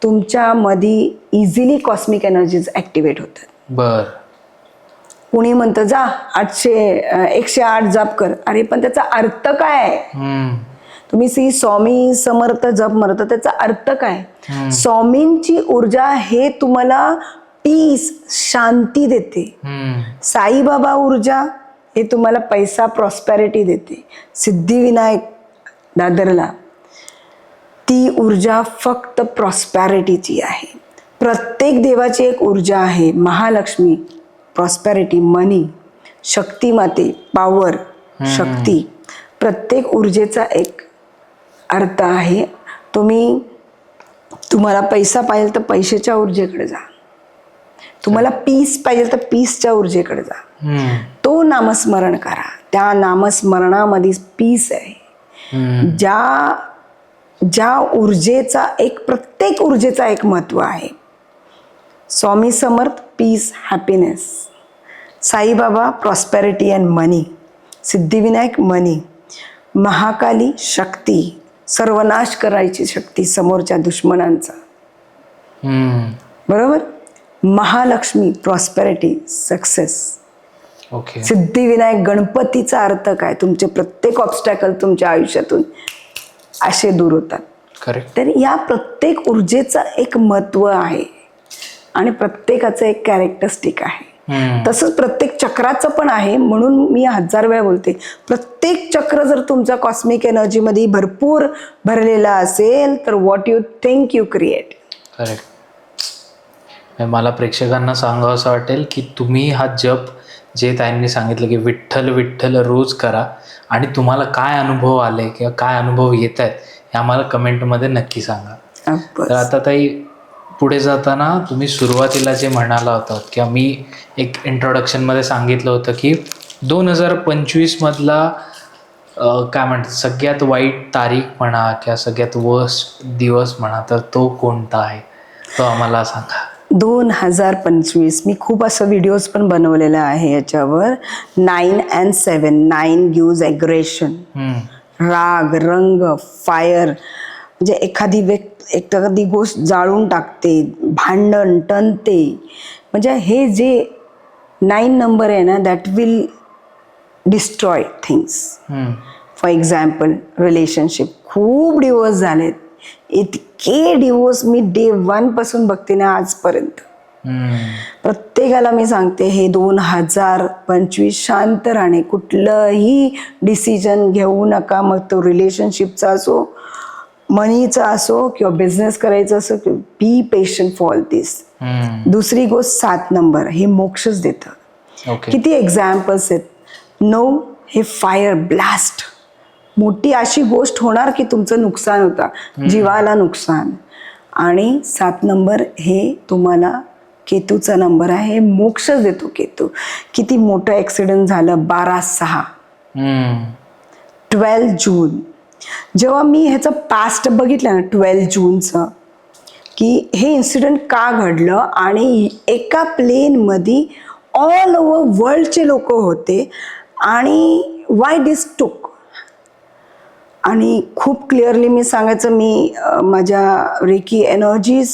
तुमच्यामध्ये इझिली कॉस्मिक एनर्जीज ऍक्टिव्हेट होतात. बर. कुणी म्हणतं जा 108 जप कर. अरे पण त्याचा अर्थ काय. तुम्ही श्री स्वामी समर्थ जप म्हणता, त्याचा अर्थ काय. स्वामींची ऊर्जा हे तुम्हाला पीस, शांती देते. साईबाबा ऊर्जा हे तुम्हाला पैसा, प्रॉस्पॅरिटी देते. सिद्धिविनायक दादरला ती ऊर्जा फक्त प्रॉस्पॅरिटीची आहे. प्रत्येक देवाची एक ऊर्जा आहे. महालक्ष्मी प्रॉस्पॅरिटी, मनी, शक्ती माते, पॉवर, शक्ती. प्रत्येक ऊर्जेचा एक अर्थ आहे. तुम्हाला पैसा पाहिजे तर पैशाच्या ऊर्जेकडे जा. तुम्हाला पीस पाहिजे तर पीसच्या ऊर्जेकडे जा. तो नामस्मरण करा. त्या नामस्मरणामध्ये पीस आहे. ज्या ऊर्जेचा प्रत्येक ऊर्जेचा एक महत्व आहे. Swami Samarth peace, happiness. Saibaba prosperity and money. Siddhivinayak money. Mahakali शक्ती, सर्वनाश करायची शक्ती समोरच्या दुश्मनांचा. बरोबर. Mahalaxmi prosperity, success. Okay. Siddhivinayak गणपतीचा अर्थ काय, तुमचे प्रत्येक ऑब्स्टॅकल तुमच्या आयुष्यातून असे दूर होतात. करेक्ट. तर या प्रत्येक ऊर्जेचं एक महत्व आहे आणि प्रत्येकाचं एक कॅरेक्टरिस्टिक आहे. तसंच प्रत्येक चक्राचं पण आहे. म्हणून मी 1000 वेळा बोलते, प्रत्येक चक्र जर तुमच्या कॉस्मिक एनर्जीमध्ये भरपूर भरलेला असेल तर what you think you create. Correct. मला प्रेक्षकांना सांगावं असं वाटेल की तुम्ही हा जप जे त्यांनी सांगितलं की विठ्ठल विठ्ठल रोज करा आणि तुम्हाला काय अनुभव आले किंवा काय अनुभव येत आहेत हे आम्हाला कमेंटमध्ये नक्की सांगा. तर आता ताई, पुढे जाताना तुम्ही सुरुवातीला जे म्हणाला होता किंवा मी एक इंट्रोडक्शनमध्ये सांगितलं होतं की 2025 मधला काय म्हणतात सगळ्यात वाईट तारीख म्हणा किंवा सगळ्यात वर्स्ट दिवस म्हणा तर तो कोणता आहे, तो आम्हाला सांगा. 2025 मी खूप असं व्हिडिओज पण बनवलेला आहे याच्यावर. 9 and 7, 9 गिव्ज ॲग्रेशन, राग, रंग, फायर. म्हणजे एखादी गोष्ट जाळून टाकते, भांडण, टणते. म्हणजे हे जे 9 नंबर आहे ना, that will destroy things. For example relationship, खूप डिवोर्स झालेत. इतके डिवोर्स मी डे 1 पासून बघते ना आजपर्यंत. प्रत्येकाला मी सांगते हे 2025 शांत राहणे, कुठलंही डिसिजन घेऊ नका. मग तो रिलेशनशिपचा असो, मनीचा असो किंवा बिझनेस करायचा असो, बी पेशंट फॉर ऑल दिस. दुसरी गोष्ट 7 नंबर हे मोक्षच देतं. किती एक्झाम्पल्स आहेत. 9 हे फायर ब्लास्ट, मोठी अशी गोष्ट होणार की तुमचं नुकसान होतं, जीवाला नुकसान. आणि 7 नंबर हे तुम्हाला केतूचा नंबर आहे, मोक्षच देतो केतू. किती मोठं ॲक्सिडेंट झालं 12/6, 12 जून. जेव्हा मी ह्याचं पास्ट बघितलं ना 12 जूनचं, की हे इन्सिडेंट का घडलं आणि एका प्लेनमध्ये ऑल ओव्हर वर्ल्डचे लोक होते आणि वाय दिस टूक. आणि खूप क्लिअरली मी सांगायचं, मी माझ्या रेकी एनर्जीज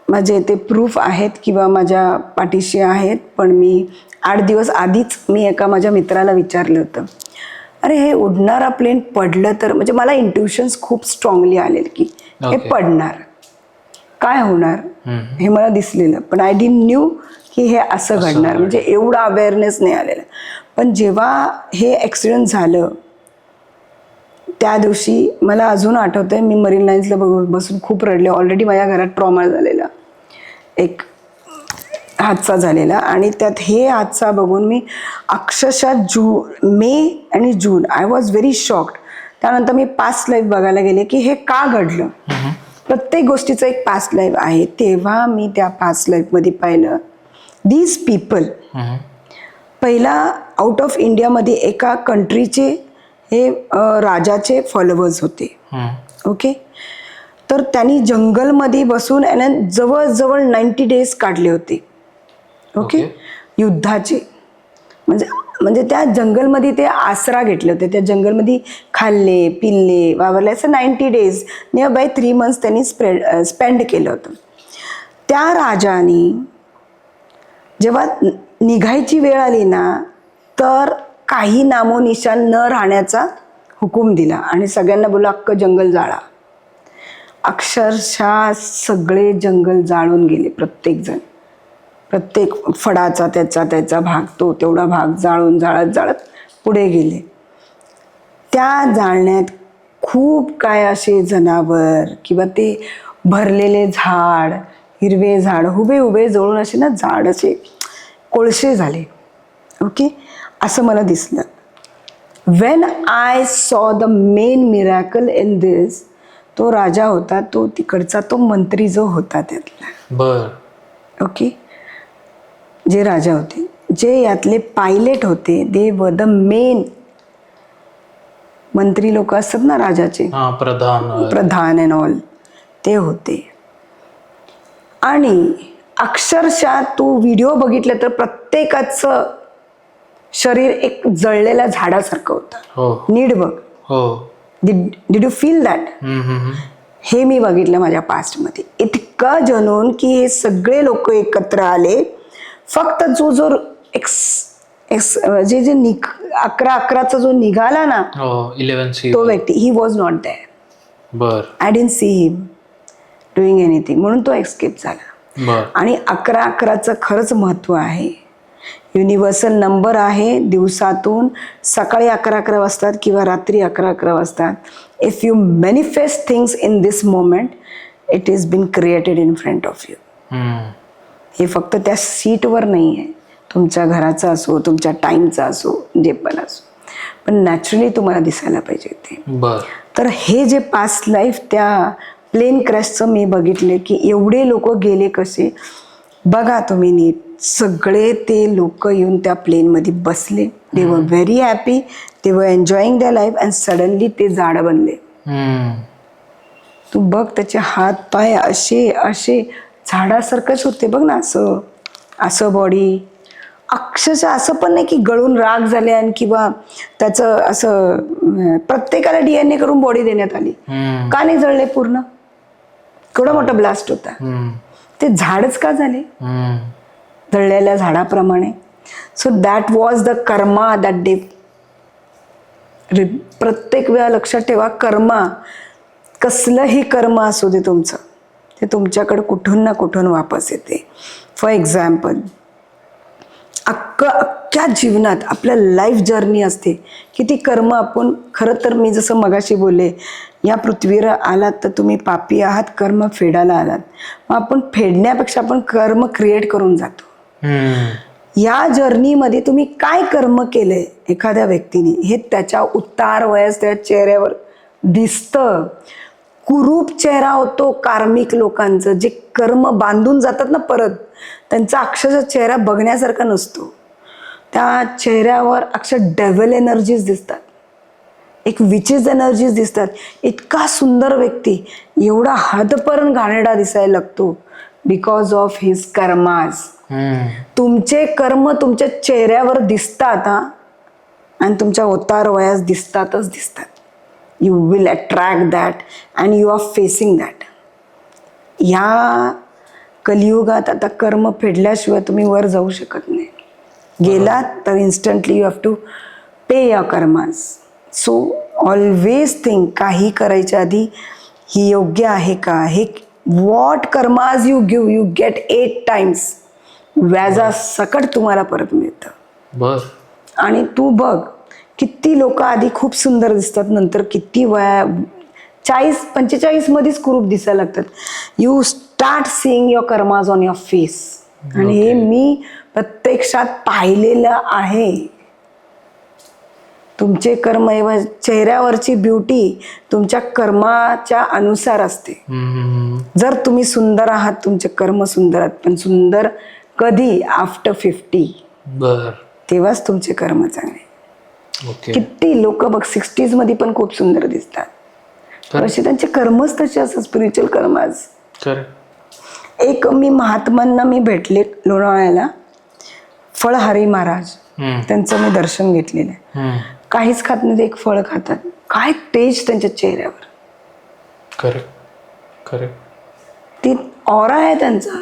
माझे ते प्रूफ आहेत किंवा माझ्या पाठीशी आहेत. पण मी 8 दिवस आधीच मी एका माझ्या मित्राला विचारलं होतं, अरे हे उडणारा प्लेन पडलं तर, म्हणजे मला इंट्युशन्स खूप स्ट्रॉंगली आलेले की हे पडणार, काय होणार हे मला दिसलेलं. पण आय डिडंट न्यू की हे असं घडणार, म्हणजे एवढा अवेअरनेस नाही आलेला. पण जेव्हा हे ॲक्सिडेंट झालं त्या दिवशी मला अजून आठवतंय, मी मरीन लाईन्सला बसून खूप रडले. ऑलरेडी माझ्या घरात ट्रॉमा झालेला, एक हादसा झालेला, आणि त्यात हे हादसा बघून मी अक्षरशः मे आणि जून आय वॉज व्हेरी शॉक्ड. त्यानंतर मी पास्ट लाईफ बघायला गेले की हे का घडलं. प्रत्येक गोष्टीचं एक पास्ट लाईफ आहे. तेव्हा मी त्या पास्ट लाईफमध्ये पाहिलं दीज पीपल. पहिला आउट ऑफ इंडियामध्ये एका कंट्रीचे हे राजाचे फॉलोवर्स होते. ओके, तर त्यांनी जंगलमध्ये बसून जवळजवळ 90 days काढले होते. ओके, युद्धाचे. म्हणजे त्या जंगलमध्ये ते आसरा घेतले होते. त्या जंगलमध्ये खाल्ले, पिल्ले, वावरले, असं 90 days, नियर बाय 3 months त्यांनी स्पेंड केलं होतं. त्या राजाने जेव्हा निघायची वेळ आली ना, तर काही नामोनिशान न राहण्याचा हुकूम दिला आणि सगळ्यांना बोला अख्खं जंगल जाळा. अक्षरशः सगळे जंगल जाळून गेले. प्रत्येकजण, प्रत्येक फडाचा त्याचा भाग, तो तेवढा भाग जाळून जाळत पुढे गेले. त्या जाळण्यात खूप काय असे जनावर किंवा ते भरलेले झाड, हिरवे झाड उभे जळून असे ना झाड असे कोळसे झाले. ओके, असं मला दिसलं. When I saw the main miracle in this, तो राजा होता, तो तिकडचा तो मंत्री जो होता त्यातला. ओके, जे राजा होते, जे यातले पायलट होते, दे वर द मेन. मंत्री लोक असतात ना राजाचे, प्रधान अँड ऑल, ते होते. आणि अक्षरशः तो व्हिडिओ बघितला तर प्रत्येकाचं शरीर एक जळलेल्या झाडासारखं होतं. नीट बघ. Did you feel that? हे मी बघितलं माझ्या पास्टमध्ये. इतकं जनून की हे सगळे लोक एकत्र आले. फक्त जो 11-11चा जो निघाला ना, 11 तो व्यक्ती, he was not there. I didn't see him doing anything, म्हणून तो एस्केप झाला. आणि 11-11चं खरंच महत्व आहे. युनिव्हर्सल नंबर आहे. दिवसातून सकाळी 11-11 वाजतात किंवा रात्री 11-11 वाजतात. If you manifest things in this moment, it is been created in front of you. हे फक्त त्या सीटवर नाही आहे, तुमच्या घराचा असो, तुमच्या टाईमचा असो, जे पण असो, पण नॅचरली तुम्हाला दिसायला पाहिजे ते. तर हे जे पास्ट लाईफ त्या प्लेन क्रॅशचं मी बघितले की एवढे लोक गेले कसे. बघा तुम्ही नीट, सगळे ते लोक येऊन त्या प्लेनमध्ये बसले. दे वर व्हेरी हॅपी, दे वर enjoying their life, and suddenly ते झाड बनले. तू बघ त्याचे हात पाय असे असे झाडासारखंच होते बघ ना, असं असं बॉडी, अक्षरशः असं पण नाही की गळून राख झाले आणि किंवा त्याचं असं प्रत्येकाला DNA करून बॉडी देण्यात आली. का नाही जळले पूर्ण? केवढा मोठा ब्लास्ट होता. ते झाडच का झाले जळलेल्या झाडाप्रमाणे? So that was the karma that day. प्रत्येक वेळा लक्षात ठेवा, कर्मा, कसलंही कर्म असू दे तुमचं, ते तुमच्याकडे कुठून ना कुठून वापस येते. फॉर एक्झाम्पल, अख्ख्या जीवनात आपल्या लाईफ जर्नी असते की ती कर्म आपण, खरं तर मी जसं मगाशी बोलले, या पृथ्वीवर आलात तर तुम्ही पापी आहात, कर्म फेडायला आलात. मग आपण फेडण्यापेक्षा आपण कर्म क्रिएट करून जातो. या जर्नीमध्ये तुम्ही काय कर्म केलंय एखाद्या व्यक्तीने हे त्याच्या उतार वयास त्या चेहऱ्यावर दिसतं. कुरूप चेहरा होतो कार्मिक लोकांचं, जे कर्म बांधून जातात ना परत, त्यांचा अक्षरशः चेहरा बघण्यासारखा नसतो. त्या चेहऱ्यावर अक्षर डेव्हिल एनर्जीज दिसतात, एक विचेस एनर्जीज दिसतात. इतका सुंदर व्यक्ती एवढा हदपर्यंत घाणेरडा दिसायला लागतो बिकॉज ऑफ हिज कर्माज. तुमचे कर्म तुमच्या चेहऱ्यावर दिसतात हा, आणि तुमच्या अवतार वयास दिसतातच दिसतात. You will attract that and you are facing that. ह्या कलियुगात आता कर्म फेडल्याशिवाय तुम्ही वर जाऊ शकत नाही. गेलात तर instantly you have to pay your karmas. So always think, काही करायच्या आधी ही योग्य आहे का, हे what karmas you give you get 8 times. व्याजा सकट तुम्हाला परत मिळतं. बर. आणि तू बघ, किती लोक आधी खूप सुंदर दिसतात, नंतर किती वया 40-45 मध्येच कुरूप दिसायला लागतात. You start seeing your karmas on your face. आणि हे मी प्रत्यक्षात पाहिलेलं आहे. तुमचे कर्म, चेहऱ्यावरची ब्युटी तुमच्या कर्माच्या अनुसार असते. जर तुम्ही सुंदर आहात, तुमचे कर्म सुंदर आहेत, पण सुंदर कधी? आफ्टर 50. बर. तेव्हाच तुमचे कर्म चांगले. ओके. किती लोक बघ 60s मध्ये पण खूप सुंदर दिसतात, असे त्यांचे कर्मच तसे असतात, स्पिरिच्युअल कर्माज. एक मी महात्मांना मी भेटले लोणावळ्याला, फळहरी महाराज, त्यांचं मी दर्शन घेतलेलं आहे. काहीच खात नाही, एक फळ खातात. काय तेज त्यांच्या चेहऱ्यावर. खरे ती ऑरा आहे त्यांचा,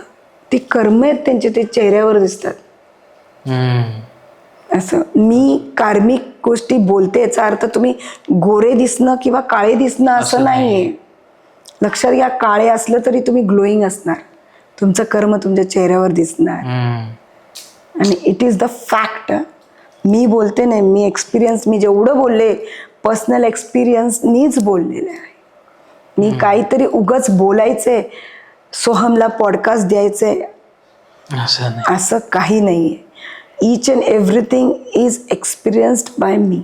ती कर्म आहेत त्यांचे, ते चेहऱ्यावर दिसतात. असं मी कार्मिक गोष्टी बोलते, याचा अर्थ तुम्ही गोरे दिसणं किंवा काळे दिसणं असं नाहीये. लक्षात घ्या, काळे असलं तरी तुम्ही ग्लोईंग असणार, तुमचं कर्म तुमच्या चेहऱ्यावर दिसणार. आणि इट इज द फॅक्ट. मी बोलते नाही, मी एक्सपिरियन्स, मी जेवढं बोलले पर्सनल एक्सपिरियन्सनीच बोललेलं आहे. मी काहीतरी उगाच बोलायचंय, सोहमला पॉडकास्ट द्यायचंय असं काही नाहीये. Each and everything is experienced by me.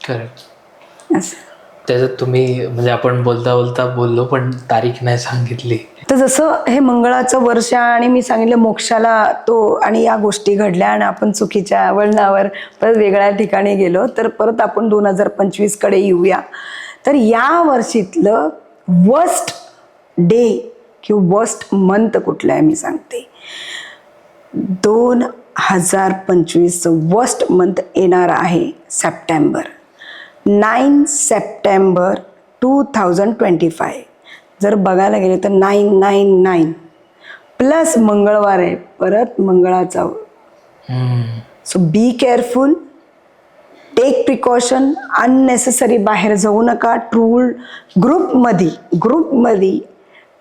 असं त्याच्यात तुम्ही म्हणजे आपण बोलता बोलता बोललो पण तारीख नाही सांगितली. तर जसं हे मंगळाचं वर्ष आणि मी सांगितलं मोक्षाला तो, आणि या गोष्टी घडल्या आणि आपण चुकीच्या वळणावर परत वेगळ्या ठिकाणी गेलो, तर परत आपण 2025 कडे येऊया. तर या वर्षीतलं वर्स्ट डे किंवा वर्स्ट मंथ कुठलं आहे मी सांगते. 2025 वर्स्ट मंथ येणार आहे सप्टेंबर. 9 सप्टेंबर 2025. जर बघायला गेले तर 999 प्लस मंगळवार आहे, परत मंगळाचा. So be careful, take precaution, unnecessary बाहेर जाऊ नका. टूर ग्रुपमध्ये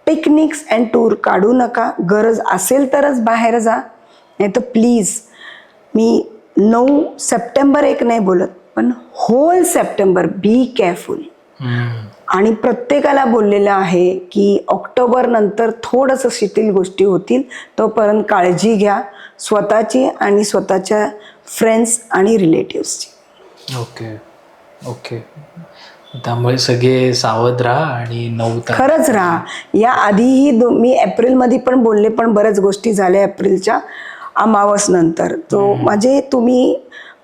पिकनिक्स अँड टूर काढू नका. गरज असेल तरच बाहेर जा, नाही तर प्लीज. मी 9 सप्टेंबर एक नाही बोलत, पण होल सप्टेंबर बी केअरफुल. आणि प्रत्येकाला बोललेलं आहे की ऑक्टोबर नंतर थोडंसं शिथिल गोष्टी होतील, तोपर्यंत काळजी घ्या स्वतःची आणि स्वतःच्या फ्रेंड्स आणि रिलेटिव्सची. ओके. त्यामुळे सगळे सावध राहा आणि 9 तारखेला खरंच राहा. या आधीही मी एप्रिलमध्ये पण बोलले, पण बऱ्याच गोष्टी झाल्या एप्रिलच्या अमावस नंतर. तो म्हणजे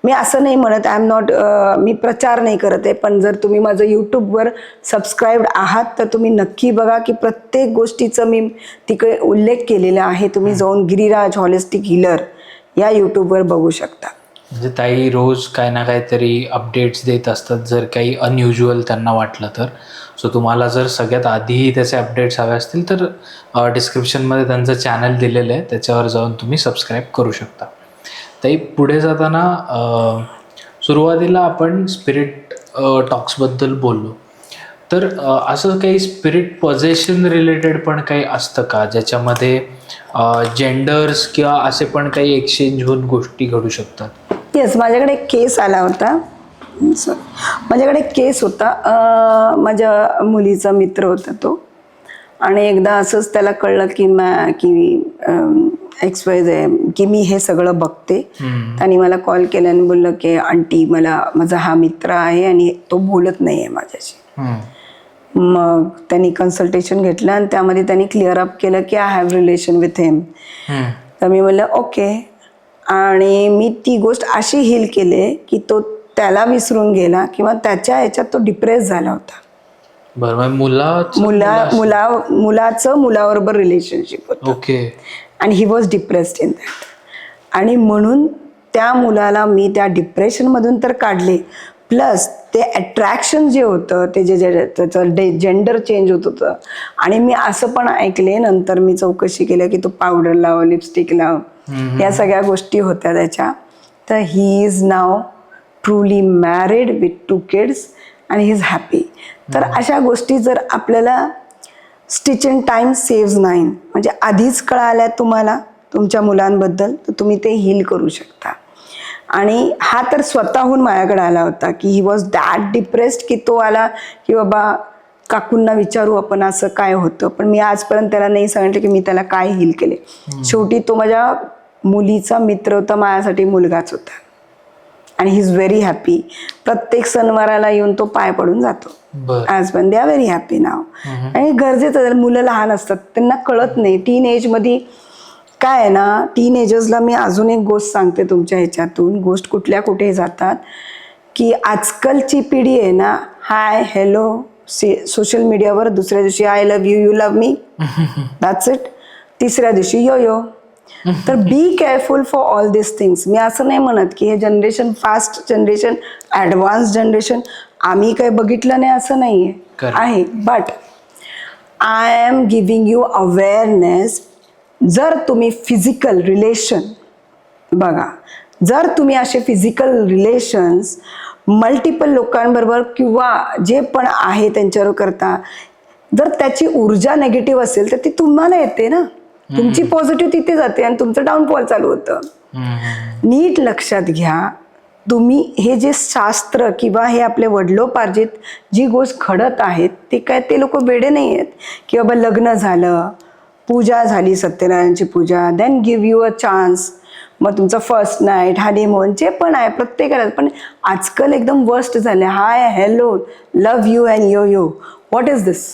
मी असं नाही म्हणत, आय एम नॉट, मी प्रचार नाही करत आहे, पण जर तुम्ही माझं यूट्यूबवर सबस्क्राईब्ड आहात तर तुम्ही नक्की बघा की प्रत्येक गोष्टीचं मी तिकडे उल्लेख केलेला आहे. तुम्ही जाऊन गिरीराज हॉलिस्टिक हीलर या यूट्यूबवर बघू शकता. म्हणजे ताई रोज काही ना काहीतरी अपडेट्स देत असतात जर काही अनयुज्युअल त्यांना वाटलं तर. सो तुम्हाला जर सगळ्यात आधीही त्याचे अपडेट्स हवे असतील तर डिस्क्रिप्शनमध्ये त्यांचं चॅनल दिलेलं आहे, त्याच्यावर जाऊन तुम्ही सबस्क्राईब करू शकता. ताई पुढे जाताना सुरुवातीला आपण स्पिरिट टॉक्सबद्दल बोललो, तर असं काही स्पिरिट पॉझेशन रिलेटेड पण काही असतं का ज्याच्यामध्ये जेंडर्स किंवा असे पण काही एक्सचेंज होऊन गोष्टी घडू शकतात? येस, माझ्याकडे एक केस आला होता. माझ्याकडे एक केस होता. माझ्या मुलीचा मित्र होता तो, आणि एकदा असंच त्याला कळलं की XYZ की मी हे सगळं बघते. त्यांनी मला कॉल केला आणि बोललं की आंटी, माझा हा मित्र आहे आणि तो बोलत नाही आहे माझ्याशी. मग त्यांनी कन्सल्टेशन घेतलं आणि त्यामध्ये त्यांनी क्लिअर अप केलं की आय हॅव रिलेशन विथ हिम. तर मी म्हणलं ओके, आणि मी ती गोष्ट अशी हील केली की तो त्याला विसरून गेला किंवा त्याच्या ह्याच्यात तो डिप्रेस झाला होता. बरं, मुलाचं मुलाबरोबर रिलेशनशिप होतं. ओके. आणि he was depressed in that. आणि म्हणून त्या मुलाला मी त्या डिप्रेशनमधून तर काढले, प्लस ते अट्रॅक्शन जे होतं ते त्याचं जेंडर चेंज होत होतं. आणि मी असं पण ऐकले, नंतर मी चौकशी केली की तो पावडर लाव, लिपस्टिक लाव, या सगळ्या गोष्टी होत्या त्याच्या. तर he is now truly married with 2 kids आणि ही इज हॅपी. तर अशा गोष्टी जर आपल्याला स्टिच इन टाइम सेव्ज 9, म्हणजे आधीच कळाल्या तुम्हाला तुमच्या मुलांबद्दल, तर तुम्ही ते हील करू शकता. आणि हा तर स्वतःहून माझ्याकडे आला होता की ही वॉज दॅट डिप्रेस्ड की तो आला की बाबा काकूंना विचारू आपण असं काय होतं. पण मी आजपर्यंत त्याला नाही सांगितलं की मी त्याला काय हील केले. शेवटी तो माझ्या मुलीचा मित्र होता, माझ्यासाठी मुलगाच होता. आणि ही इज व्हेरी हॅपी. प्रत्येक सणवाराला येऊन तो पाय पडून जातो. आज पण दे आर व्हेरी हॅपी नाव. आणि गरजेचं, मुलं लहान असतात, त्यांना कळत नाही. टीन एजमध्ये काय आहे ना, टीन एजर्सला मी अजून एक गोष्ट सांगते तुमच्या ह्याच्यातून, गोष्ट कुठल्या कुठे जातात की आजकालची पिढी आहे ना, हाय हॅलो सोशल मीडियावर, दुसऱ्या दिवशी I love you, you love me, that's it. तिसऱ्या दिवशी यो यो. तर be careful for all this things. मी असं नाही म्हणत की हे generation fast generation, advance generation आम्ही काही बघितलं नाही असं नाही आहे, but I am giving you awareness. जर तुम्ही फिजिकल रिलेशन बघा, जर तुम्ही असे फिजिकल रिलेशन्स मल्टिपल लोकांबरोबर किंवा जे पण आहे त्यांच्यावर करता, जर त्याची ऊर्जा नेगेटिव्ह असेल तर ती तुम्हाला येते ना, तुमची पॉझिटिव्ह तिथे जाते आणि तुमचं डाऊनफॉल चालू होतं. नीट लक्षात घ्या, तुम्ही हे जे शास्त्र किंवा हे आपले वडिलोपार्जित जी गोष्ट घडत आहेत ते काय, ते लोक वेडे नाही आहेत की बाबा लग्न झालं, पूजा झाली सत्यनारायणची पूजा, then give you a chance, मग तुमचं फर्स्ट नाईट, हनीमून, जे पण आहे प्रत्येकाला. पण आजकाल एकदम वर्स्ट झाले, hi hello love you and yo yo. What is this?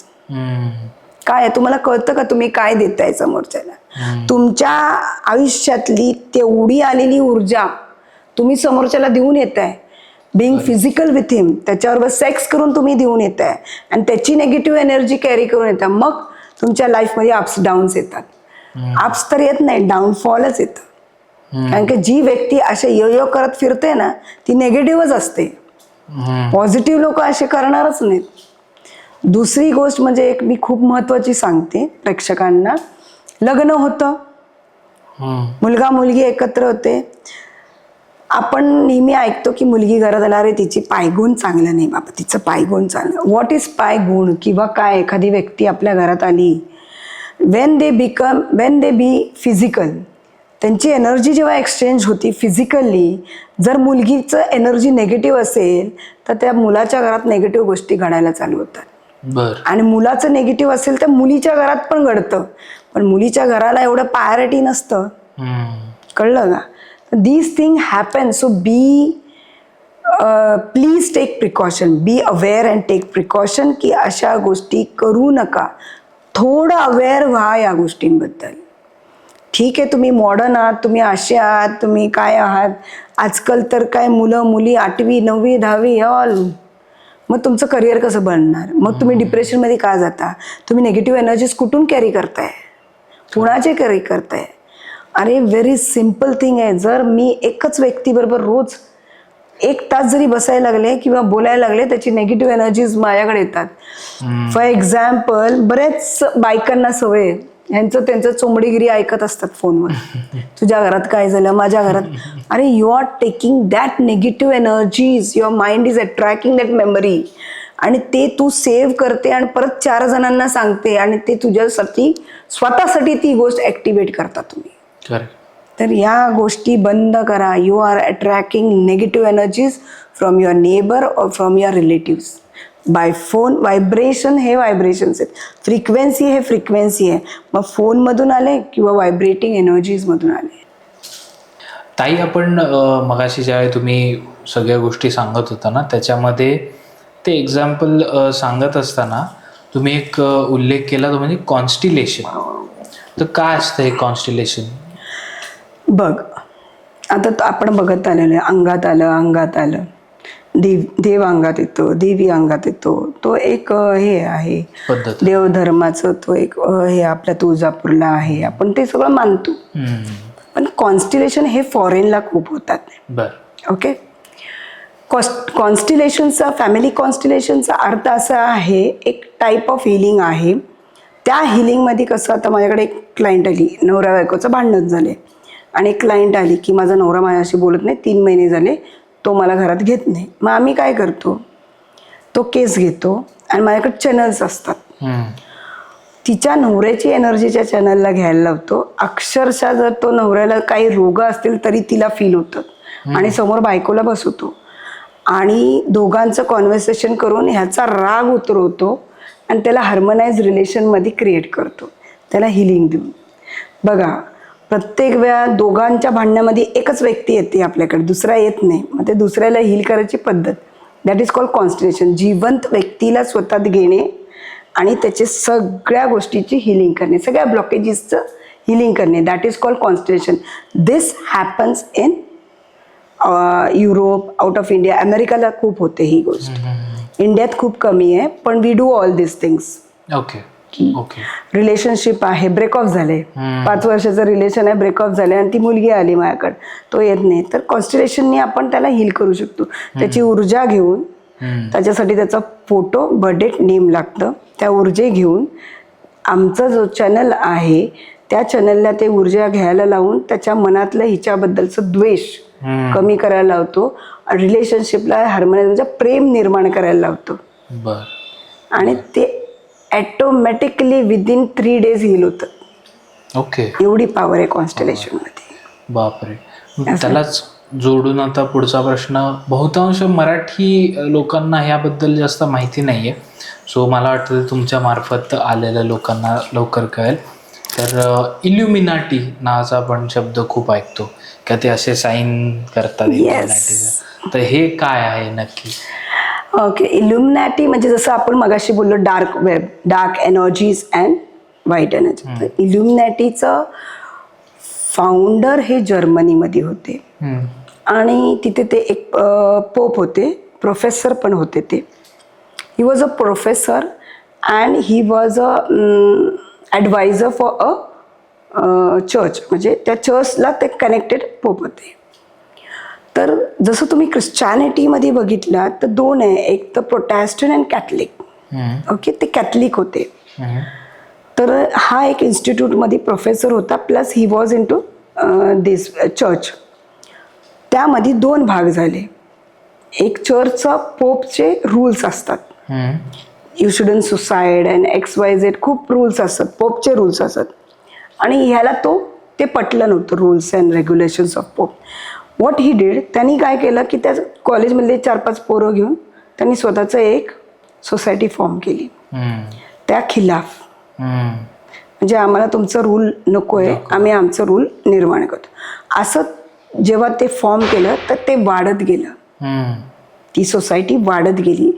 काय आहे? तुम्हाला कळतं का तुम्ही काय देताय समोरच्याला? तुमच्या आयुष्यातली तेवढी आलेली ऊर्जा तुम्ही समोरच्याला देऊन येताय, बिंग फिजिकल विथ हिम, त्याच्याबरोबर सेक्स करून तुम्ही देऊन येताय आणि त्याची नेगेटिव्ह एनर्जी कॅरी करून येतात. मग तुमच्या लाईफमध्ये अप्स डाऊन्स येतात. अप्स तर येत नाही, डाऊनफॉलच येतं. कारण की जी व्यक्ती असे यो करत फिरते ना, ती नेगेटिव्हच असते. पॉझिटिव्ह लोक असे करणारच नाहीत. दुसरी गोष्ट म्हणजे एक मी खूप महत्वाची सांगते प्रेक्षकांना. लग्न होतं, मुलगा मुलगी एकत्र होते. आपण नेहमी ऐकतो की मुलगी घरात आला, रे तिची पायगुण चांगलं नाही बाबा, तिचं पायगुण चांगलं. व्हॉट इज पायगुण किंवा काय? एखादी व्यक्ती आपल्या घरात आली, वेन दे बी फिजिकल, त्यांची एनर्जी जेव्हा एक्सचेंज होती फिजिकली, जर मुलगीचं एनर्जी नेगेटिव्ह असेल तर त्या मुलाच्या घरात नेगेटिव्ह गोष्टी घडायला चालू होतात. आणि मुलाचं नेगेटिव्ह असेल तर मुलीच्या घरात पण घडतं, पण मुलीच्या घराला एवढं प्रायोरिटी नसतं. कळलं का? These thing happen. So be please take precaution, be aware and take precaution की अशा गोष्टी करू नका. थोडं अवेअर व्हा या गोष्टींबद्दल. ठीक आहे, तुम्ही मॉडर्न आहात, तुम्ही असे आहात, तुम्ही काय आहात, आजकाल तर काय मुलं मुली 8वी 9वी 10वी ऑल, मग तुमचं करिअर कसं बनणार? मग तुम्ही डिप्रेशनमध्ये का जाता? तुम्ही निगेटिव्ह एनर्जीज कुठून कॅरी करताय? कुणाचे कॅरी करताय? अरे व्हेरी सिम्पल थिंग आहे. जर मी एकच व्यक्तीबरोबर रोज 1 तास जरी बसायला लागले किंवा बोलायला लागले, त्याची नेगेटिव्ह एनर्जीज माझ्याकडे येतात. फॉर एक्झाम्पल, बरेच बायकांना सवय आहे, ह्यांचं त्यांचं चोंबडीगिरी ऐकत असतात फोनवर. तुझ्या घरात काय झालं, माझ्या घरात. अरे you are taking that negative energies, your mind is attracting that memory, आणि ते तू सेव्ह करते आणि परत 4 जणांना सांगते, आणि ते तुझ्यासाठी स्वतःसाठी ती गोष्ट ॲक्टिवेट करता तुम्ही. तर या गोष्टी बंद करा. You are attracting negative energies from your neighbour और from your relatives by phone. Vibration हे व्हायब्रेशन्स आहेत, फ्रिक्वेन्सी हे फ्रिक्वेन्सी आहे. मग फोनमधून आले किंवा व्हायब्रेटिंग एनर्जीजमधून आले. ताई, आपण मगाशी ज्यावेळी तुम्ही सगळ्या गोष्टी सांगत होता ना, त्याच्यामध्ये ते एक्झाम्पल सांगत असताना तुम्ही एक उल्लेख केला, तो म्हणजे कॉन्स्टिलेशन. तर काय असतं हे कॉन्स्टिलेशन? बघ, आता आपण बघत आलेलं आहे, अंगात आलं, देव अंगात येतो, देवी अंगात येतो. तो एक हे आहे पद्धत, देवधर्माचं. तो एक हे आपल्या तुळजापूरला आहे, आपण ते सगळं मानतो. पण कॉन्स्टिलेशन हे फॉरेनला खूप होतात. बरं, ओके. कॉन्स्टिलेशनचा, फॅमिली कॉन्स्टिलेशनचा अर्थ असा आहे, एक टाईप ऑफ हिलिंग आहे. त्या हिलिंगमध्ये कसं, आता माझ्याकडे एक क्लायंट आली, नवरा बायकोचं भांडण झाले, आणि एक क्लायंट आली की माझा नवरा माझ्याशी बोलत नाही, 3 महिने झाले, तो मला घरात घेत नाही. मग आम्ही काय करतो, तो केस घेतो, आणि माझ्याकडे चॅनल्स असतात, तिच्या नवऱ्याची एनर्जीच्या चॅनलला घ्यायला लावतो. अक्षरशः जर तो नवऱ्याला काही रोग असतील तरी तिला फील होतं, आणि समोर बायकोला बसवतो, आणि दोघांचं कॉन्व्हर्सेशन करून ह्याचा राग उतरवतो, आणि त्याला हार्मोनाइज रिलेशनमध्ये क्रिएट करतो, त्याला हिलिंग देऊन. बघा, प्रत्येक वेळा दोघांच्या भांडण्यामध्ये एकच व्यक्ती येते आपल्याकडे, दुसरा येत नाही. मग ते दुसऱ्याला हील करायची पद्धत, दॅट इज कॉल्ड कॉन्स्टिलेशन. जिवंत व्यक्तीला स्वतःत घेणे आणि त्याचे सगळ्या गोष्टीची हिलिंग करणे, सगळ्या ब्लॉकेजेसचं हिलिंग करणे, that is called constellation. This happens in Europe, out of India. अमेरिकाला खूप होते ही गोष्ट, इंडियात खूप कमी आहे, पण we do all this things. Okay. Relationship आहे, ब्रेकऑफ झाले, 5 वर्षाचं रिलेशन आहे, ब्रेकऑफ झाले, आणि ती मुलगी आली माझ्याकडे, तो येत नाही, तर कॉन्स्टिलेशनने आपण त्याला हील करू शकतो. त्याची ऊर्जा घेऊन, त्याच्यासाठी त्याचा फोटो, बर्थडेट, नेम लागतं, त्या ऊर्जे घेऊन आमचा जो चॅनल आहे त्या चॅनलला ते ऊर्जा घ्यायला लावून त्याच्या मनातलं हिच्याबद्दलचं द्वेष कमी करायला लावतो, रिलेशनशिपला हार्मोनाइज म्हणजे प्रेम निर्माण करायला लावतो. आणि ते ॲटोमॅटिकली विदिन 3 days हील होतं. ओके. एवढी पॉवर आहे कॉन्स्टिलेशन मध्ये. बापरे. त्यालाच जोडून आता पुढचा प्रश्न, बहुतांश मराठी लोकांना ह्याबद्दल जास्त माहिती नाही आहे, सो मला वाटतं तुमच्या मार्फत आलेल्या लोकांना लवकर कळेल. तर इल्युमिनाटी नावाचा आपण शब्द खूप ऐकतो का, ते असे साईन करतात इल्युमिनाटीचं, तर हे काय आहे नक्की? ओके, इल्युमिनाटी म्हणजे जसं आपण मगाशी बोललो, dark web, dark energies and white energy. तर इल्युमिनाटीचं फाउंडर हे जर्मनीमध्ये होते, आणि तिथे ते एक पोप होते, प्रोफेसर पण होते ते. He was a professor and he was a adviser for a church, म्हणजे त्या चर्चला ते कनेक्टेड पोप होते. तर जसं तुम्ही ख्रिश्चॅनिटीमध्ये बघितलं तर 2 आहे, एक तर प्रोटेस्टंट अँड कॅथलिक. ओके, ते कॅथलिक होते. तर हा एक इन्स्टिट्यूटमध्ये प्रोफेसर होता, plus he was into this church. त्यामध्ये 2 भाग झाले. एक चर्चचा पोपचे रूल्स असतात, you shouldn't suicide and XYZ, खूप रूल्स असतात, पोपचे रूल्स असतात. आणि ह्याला ते पटलं नव्हतं, rules and regulations of Pope. What he did, त्यांनी काय केलं की त्या कॉलेजमधले 4-5 पोरं घेऊन त्यांनी स्वतःचं एक सोसायटी फॉर्म केली त्या खिलाफ. म्हणजे आम्हाला तुमचं रूल नको आहे, आम्ही आमचं रूल निर्माण करतो. असं जेव्हा ते फॉर्म केलं तर ते वाढत गेलं. ती सोसायटी वाढत गेली,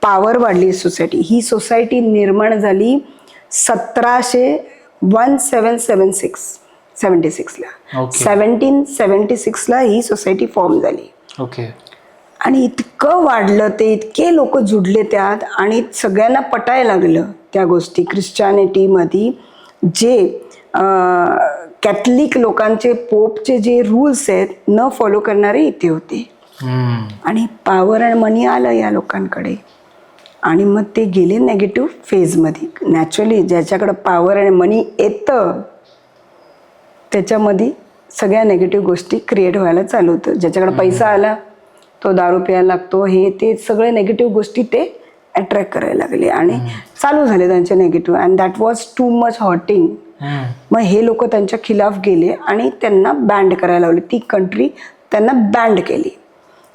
पॉवर वाढली सोसायटी. ही सोसायटी निर्माण झाली 1776ला. Okay. 1776ला ही सोसायटी फॉर्म झाली. ओके. आणि इतकं वाढलं ते, इतके लोक जुडले त्यात आणि सगळ्यांना पटायला लागलं त्या गोष्टी. ख्रिश्चॅनिटीमध्ये जे कॅथलिक लोकांचे पोपचे जे रूल्स आहेत न फॉलो करणारे इथे होते. आणि पॉवर अँड मनी आलं या लोकांकडे आणि मग ते गेले नेगेटिव्ह फेजमध्ये. नॅचरली ज्याच्याकडं पॉवर अँड मनी येतं त्याच्यामध्ये सगळ्या नेगेटिव्ह गोष्टी क्रिएट व्हायला चालू होतं. ज्याच्याकडे पैसा आला तो दारू प्यायला लागतो, हे ते सगळे नेगेटिव्ह गोष्टी ते अट्रॅक्ट करायला लागले आणि चालू झाले त्यांचे negative. And that was too much hotting. मग हे लोक त्यांच्या खिलाफ गेले आणि त्यांना बँड करायला लावले. ती कंट्री त्यांना बँड केली.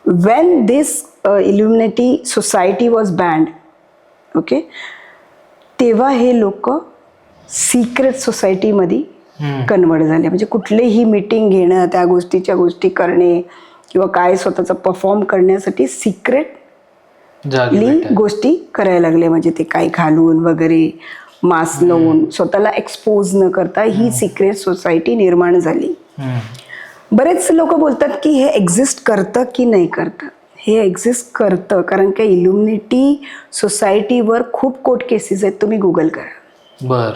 When this Illuminati society was banned, okay, तेव्हा हे लोक सिक्रेट सोसायटीमध्ये कन्वर्ट झाले. म्हणजे कुठलेही मीटिंग घेणं, त्या गोष्टीच्या गोष्टी करणे किंवा काय स्वतःचं परफॉर्म करण्यासाठी सिक्रेटली गोष्टी करायला लागले. म्हणजे ते काय घालून वगैरे, मास्क लावून, स्वतःला एक्सपोज न करता ही सिक्रेट सोसायटी निर्माण झाली. बरेच लोक बोलतात की हे एक्झिस्ट करतं की नाही करतं. हे एक्झिस्ट करतं कारण की इल्युमिनेटी सोसायटीवर खूप कोर्ट केसेस आहेत, तुम्ही गुगल करा. बर.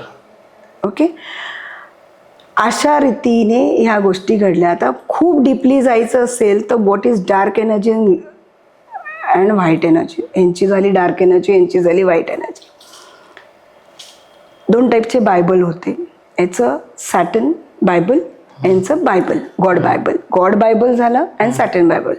ओके, अशा रीतीने ह्या गोष्टी घडल्या. आता खूप डीपली जायचं असेल तर what is dark energy and white energy. यांची झाली डार्क एनर्जी, यांची झाली व्हाईट एनर्जी. दोन टाईपचे बायबल होते. याचं सॅटन बायबल, यांचं Bible God Bible. God Bible झालं अँड सॅटन बायबल.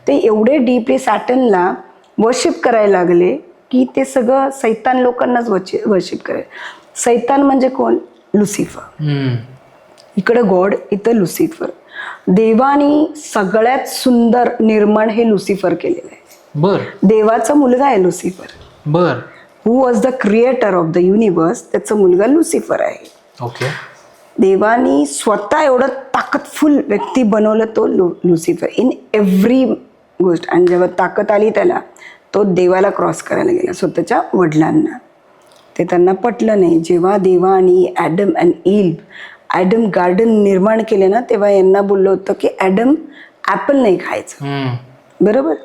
ते एवढे डीपली सॅटनला वर्शिप करायला लागले की ते सगळं सैतान लोकांनाच वर्शिप करायला. सैतान म्हणजे कोण? लुसिफर. इकडं गॉड, इथं लुसिफर. देवानी सगळ्यात सुंदर निर्माण हे लुसिफर केलेलं आहे. बर. देवाचा मुलगा आहे लुसिफर. बर. Who was the creator of the universe, त्याचा मुलगा लुसिफर आहे. ओके. देवानी स्वतः एवढं ताकदफुल व्यक्ती बनवलं तो लुसिफर इन एव्हरी गोष्ट. आणि जेव्हा ताकद आली त्याला, तो देवाला क्रॉस करायला गेला, स्वतःच्या वडिलांना. ते त्यांना पटलं नाही. जेव्हा देवानी Adam and eve, Adam garden निर्माण केले ना, तेव्हा यांना बोललं होतं की ॲडम ॲपल नाही खायचं. बरोबर.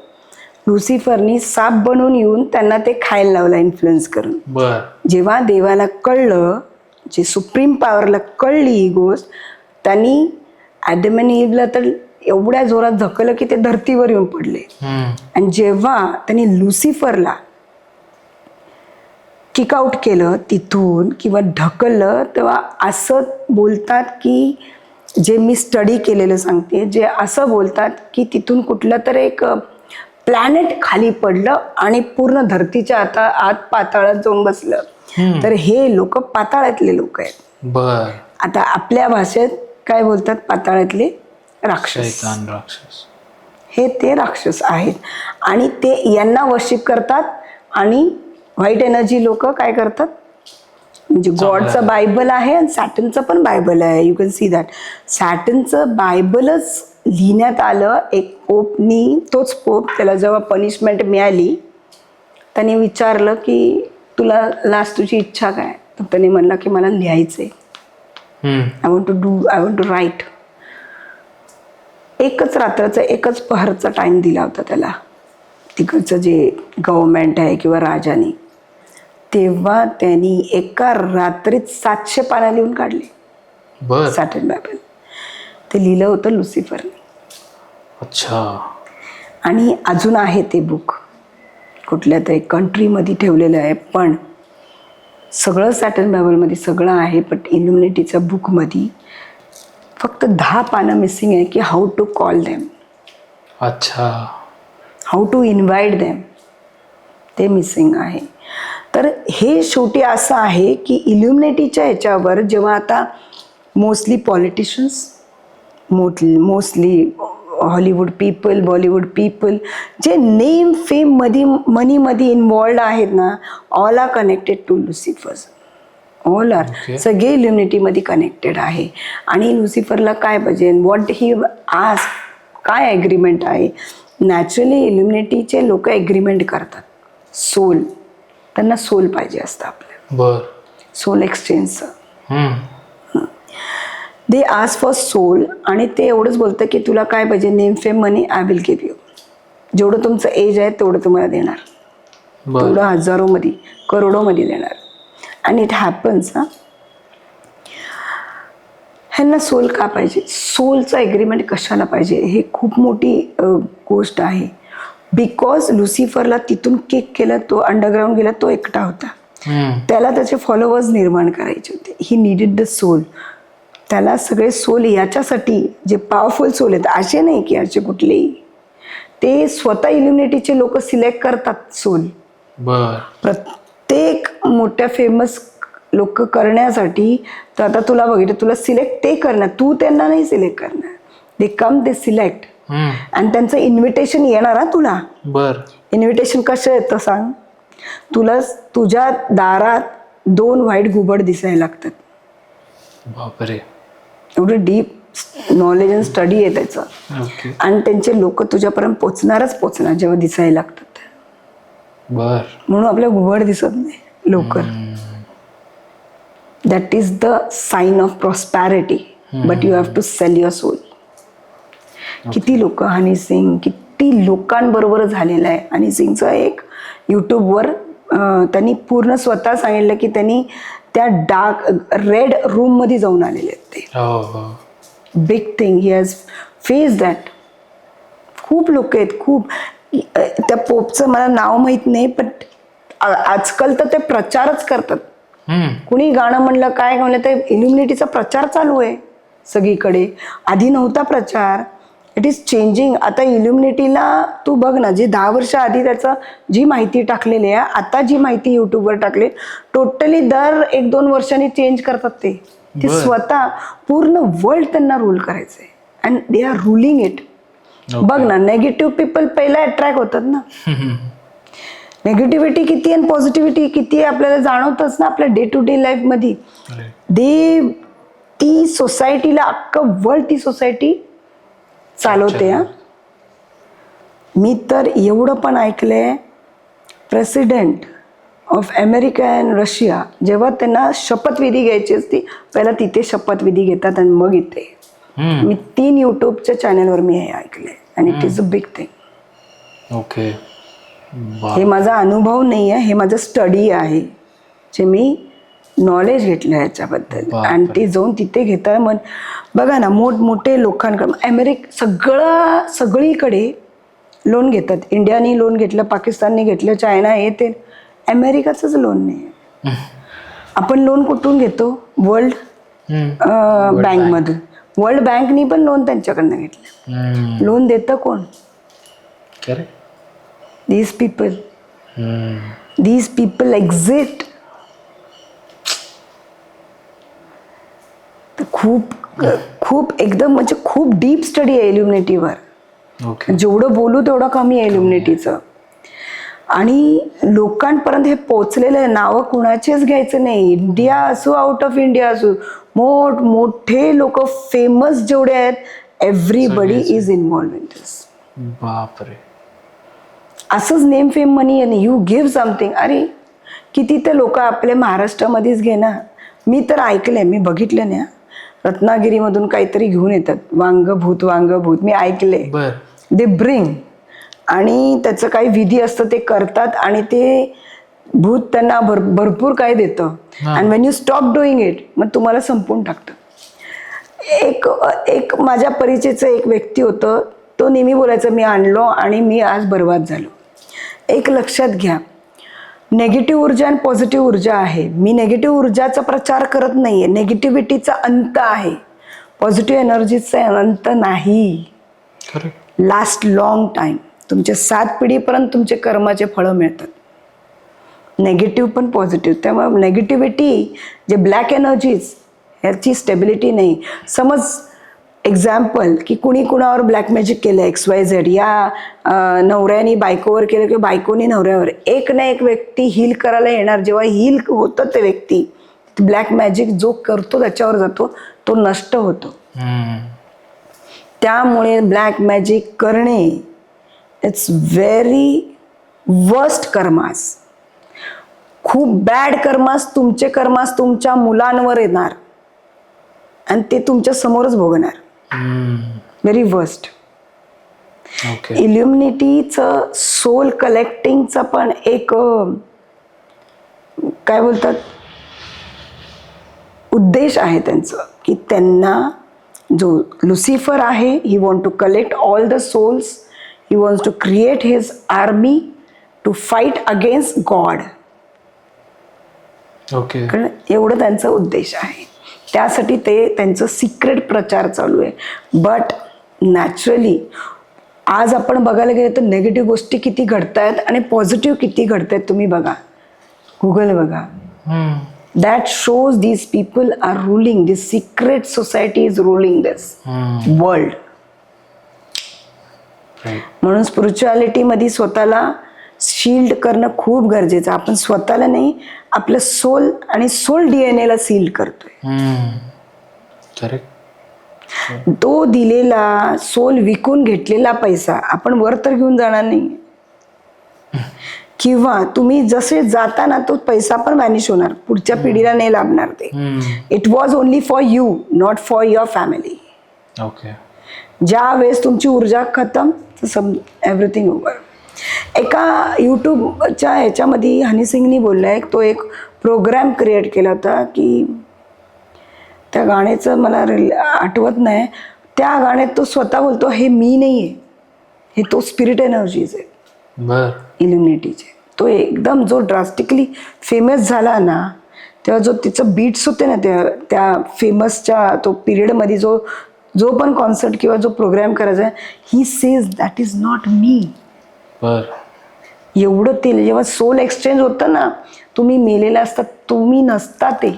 लुसिफरनी साप बनवून येऊन त्यांना ते खायला लावलं इन्फ्लुएन्स करून. बर. जेव्हा देवाला कळलं, जे सुप्रीम पॉवरला कळली ही गोष्ट, त्यांनी ॲडम अँड ईव्हला तर एवढ्या जोरात धकलं की ते धरतीवर येऊन पडले. आणि जेव्हा त्यांनी लुसिफरला किकआउट केलं तिथून किंवा ढकललं, तेव्हा असं बोलतात की, जे मी स्टडी केलेलं सांगते, जे असं बोलतात की तिथून कुठलं तर एक प्लॅनेट खाली पडलं आणि पूर्ण धरतीच्या आत पाताळात जाऊन बसलं. तर हे लोक पाताळातले लोक आहेत. बर. आता आपल्या भाषेत काय बोलतात? पाताळातले राक्षस. हे ते राक्षस आहेत आणि ते यांना वर्शिप करतात. आणि व्हाईट एनर्जी लोक काय करतात? म्हणजे गॉडचं बायबल आहे आणि सॅटनचं पण बायबल आहे. You can see that. सॅटनचं बायबलच लिहिण्यात आलं एक पोपनी. तोच पोप, त्याला जेव्हा पनिशमेंट मिळाली, त्याने विचारलं की तुला लास्ट तुझी इच्छा काय? तर त्याने म्हणला की मला लिहायचंय. I want to write. एकच रात्राचा, एकच पहरचा टाइम दिला होता त्याला, तिकडचं जे गव्हर्नमेंट आहे किंवा राजाने. तेव्हा त्यांनी एका रात्रीत 700 पानं लिहून काढले. बर. Saturn Bible. ते लिहिलं होतं लुसिफरने. अच्छा. आणि अजून आहे ते बुक, कुठल्या तरी कंट्रीमध्ये ठेवलेलं आहे. पण सगळं सॅटन बायबलमध्ये सगळं आहे, पण इल्युमिनेटीच्या बुकमध्ये फक्त 10 पानं मिसिंग आहे की हाऊ टू कॉल देम. अच्छा. हाऊ टू इन्व्हाइट देम, ते मिसिंग आहे. तर हे शेवटी असं आहे की इल्युमिनेटीच्या ह्याच्यावर जेव्हा आता mostly politicians, mostly Hollywood people, Bollywood people, जे नेम फेम मनीमध्ये इन्वॉल्ड आहेत ना, all are connected to Lucifers. All are, सगळे इल्युमिनेटीमध्ये कनेक्टेड आहे. आणि लुसिफरला काय पाहिजे, व्हॉट ही आज काय ॲग्रीमेंट आहे, नॅचरली इल्युमिनेटीचे लोक एग्रीमेंट करतात. सोल, त्यांना सोल पाहिजे असतं आपलं, बर. सोल एक्सचेंजचं. दे आस्क फॉर सोल, आणि ते एवढंच बोलतं की तुला काय पाहिजे, name fame money I will give you. जेवढं तुमचं एज आहे तेवढं तुम्हाला देणार, तेवढं हजारोमध्ये करोडोमध्ये देणार. आणि इट हॅपन्स. ह्यांना सोल का पाहिजे, सोलचं एग्रीमेंट कशाला पाहिजे, हे खूप मोठी गोष्ट आहे. बिकॉज लुसिफरला तिथून किक केलं, तो अंडरग्राऊंड गेला, तो एकटा होता, त्याला त्याचे फॉलोअर्स निर्माण करायचे होते. He needed the soul. त्याला सगळे सोल याच्यासाठी, जे पॉवरफुल सोल आहेत, असे नाही की असे कुठलेही, ते स्वतः इल्युमिनेटीचे लोक सिलेक्ट करतात सोल. प्रत्येक मोठ्या फेमस लोक करण्यासाठी. तर आता तुला बघितलं, तुला सिलेक्ट ते करणार, तू त्यांना नाही सिलेक्ट करणार. दे कम, दे सिलेक्ट, आणि त्यांचं इन्व्हिटेशन येणार. तुला इन्व्हिटेशन कसं येतं सांग, तुला तुझ्या दारात 2 व्हाईट घुबड दिसायला लागतात. बापरे, एवढं डीप नॉलेज अँड स्टडी आहे त्याचं. आणि त्यांचे लोक तुझ्यापर्यंत पोचणार जेव्हा दिसायला लागतात. म्हणून आपल्या घुबड दिसत नाही लवकर. That is the sign of prosperity, but you have to sell your soul. किती लोक, हनी सिंग किती लोकांबरोबर झालेलं आहे. हनी सिंगचं एक यूट्यूबवर त्यांनी पूर्ण स्वतः सांगितलं की त्यांनी त्या डार्क रेड रूम मध्ये जाऊन आलेले आहेत ते. Big thing, he has face that. खूप लोक आहेत, खूप. त्या पोपचं मला नाव माहित नाही, पण आजकाल तर ते प्रचारच करतात. कुणी गाणं म्हणलं, काय म्हणलं, ते इल्युमिनेटीचा प्रचार चालू आहे सगळीकडे. आधी नव्हता प्रचार. It is changing. आता इल्युमिनेटीला तू बघ ना, जे 10 वर्ष आधी त्याचं जी माहिती टाकलेली आहे, आता जी माहिती युट्यूबवर टाकली, टोटली दर 1-2 वर्षांनी चेंज करतात ते. स्वतः पूर्ण वर्ल्ड त्यांना रूल करायचंय, and they are ruling it. बघ ना, नेगेटिव्ह पीपल पहिला अट्रॅक्ट होतात ना. नेगेटिव्हिटी किती आणि पॉझिटिव्हिटी किती आपल्याला जाणवतच ना आपल्या डे टू डे लाईफ मध्ये. ती सोसायटीला, अख्खं वर्ल्ड ती सोसायटी चालवते. मी तर एवढं पण ऐकलंय, president of America and Russia जेव्हा त्यांना शपथविधी घ्यायची असती, पहिला तिथे शपथविधी घेतात आणि मग इथे. मी 3 यूट्यूबच्या चॅनलवर मी हे ऐकलंय, and it is a big thing. Okay. हे माझा अनुभव नाही आहे, हे माझं स्टडी आहे, जे मी नॉलेज घेतलं ह्याच्याबद्दल. आणि ते जाऊन तिथे घेता. मग बघा ना, मोठमोठे लोकांकडे सगळीकडे लोन घेतात. इंडियाने लोन घेतलं, पाकिस्तानने घेतलं, चायना, हे ते. अमेरिकाचंच लोन नाही. आपण लोन कुठून घेतो? वर्ल्ड बँकमधून. वर्ल्ड बँकनी पण लोन त्यांच्याकडनं घेतलं. लोन देतं कोण? These people exist. खूप एकदम म्हणजे खूप डीप स्टडी आहे इल्युमिनेटीवर. जेवढं बोलू तेवढं कमी आहे इल्युमिनेटीचं. आणि लोकांपर्यंत हे पोचलेलं आहे. नावं कुणाचेच घ्यायचं नाही. इंडिया असो, आउट ऑफ इंडिया असो, मोठे लोक फेमस जेवढे आहेत, everybody is involve in this. बापरे. असंच नेम फेम मनी आणि यू गिव्ह समथिंग. अरे किती ते लोक आपल्या महाराष्ट्रामध्येच घे ना. मी तर ऐकलंय, मी बघितलं ना, रत्नागिरीमधून काहीतरी घेऊन येतात, वांगभूत मी ऐकले. दे ब्रिंग, आणि त्याचं काही विधी असतं ते करतात, आणि ते भूत त्यांना भरपूर काय देतं. And Wien you stop doing it, मग तुम्हाला संपवून टाकतं. एक माझ्या परिचयचं एक व्यक्ती होतं, तो नेहमी बोलायचं, मी आणलो आणि मी आज बर्बाद झालो. एक लक्षात घ्या, नेगेटिव्ह ऊर्जा आणि पॉझिटिव्ह ऊर्जा आहे. मी नेगेटिव्ह ऊर्जाचा प्रचार करत नाहीये. नेगेटिव्हिटीचा अंत आहे, पॉझिटिव्ह एनर्जीचा अंत नाही. लास्ट लॉंग टाइम, तुमच्या 7 पिढीपर्यंत तुमचे कर्माचे फळं मिळतात, नेगेटिव्ह पण पॉझिटिव्ह. त्यामुळे नेगेटिव्हिटी, जे ब्लॅक एनर्जीज, ह्याची स्टेबिलिटी नाही. समज एक्झाम्पल की कुणी कुणावर ब्लॅक मॅजिक केलं, XYZ, या नवऱ्याने बायकोवर केलं किंवा बायकोने नवऱ्यावर, एक ना एक व्यक्ती हील करायला येणार. जेव्हा हील होतं ते व्यक्ती, ब्लॅक मॅजिक जो करतो त्याच्यावर जातो, तो नष्ट होतो. त्यामुळे ब्लॅक मॅजिक करणे इट्स व्हेरी वर्स्ट कर्मास. खूप बॅड कर्मास, तुमचे कर्मास तुमच्या मुलांवर येणार आणि ते तुमच्या समोरच भोगणार. Very worst. ओके. इल्युमिनिटीचं सोल कलेक्टिंगचं पण एक काय बोलतात उद्देश आहे त्यांचं, की त्यांना जो लुसिफर आहे, he want to collect all the souls, he wants to create his army to fight against God. Okay. कारण एवढं त्यांचा उद्देश आहे. त्यासाठी ते त्यांचं सिक्रेट प्रचार चालू आहे. बट नॅचरली आज आपण बघायला गेलं तर नेगेटिव्ह गोष्टी किती घडत आहेत आणि पॉझिटिव्ह किती घडत आहेत. तुम्ही बघा, गुगल बघा. That shows these people are ruling, this secret society is ruling this world. म्हणून स्पिरिच्युअलिटी मध्ये स्वतःला शील्ड करणं खूप गरजेचं. आपण स्वतःला नाही, आपलं सोल आणि सोल DNA ला सील्ड करतोय. तो दिलेला सोल विकून घेतलेला पैसा आपण वर तर घेऊन जाणार नाही, किंवा तुम्ही जसे जाताना तो पैसा पण व्हॅनिश होणार, पुढच्या पिढीला नाही लाभणार ते. It was only for you, not for your family. Okay. ज्या वेळेस तुमची ऊर्जा खतम, एव्हरीथिंग ओव्हर. एका यूट्यूबच्या ह्याच्यामध्ये हनी सिंगनी बोललाय, तो एक प्रोग्राम क्रिएट केला होता, की त्या गाण्याचं मला आठवत नाही. त्या गाण्यात तो स्वतः बोलतो, हे मी नाही आहे, हे तो स्पिरिट एनर्जीज आहे इल्युमिनेटीचे. तो एकदम जो ड्रास्टिकली फेमस झाला ना, तेव्हा जो तिचं बीट्स होते ना त्या फेमसच्या तो पिरियडमध्ये जो पण कॉन्सर्ट किंवा जो प्रोग्राम करायचा, he says that is not me. एवढं ते जेव्हा सोल एक्सचेंज होतं ना, तुम्ही मेलेला असता, तुम्ही नसता ते.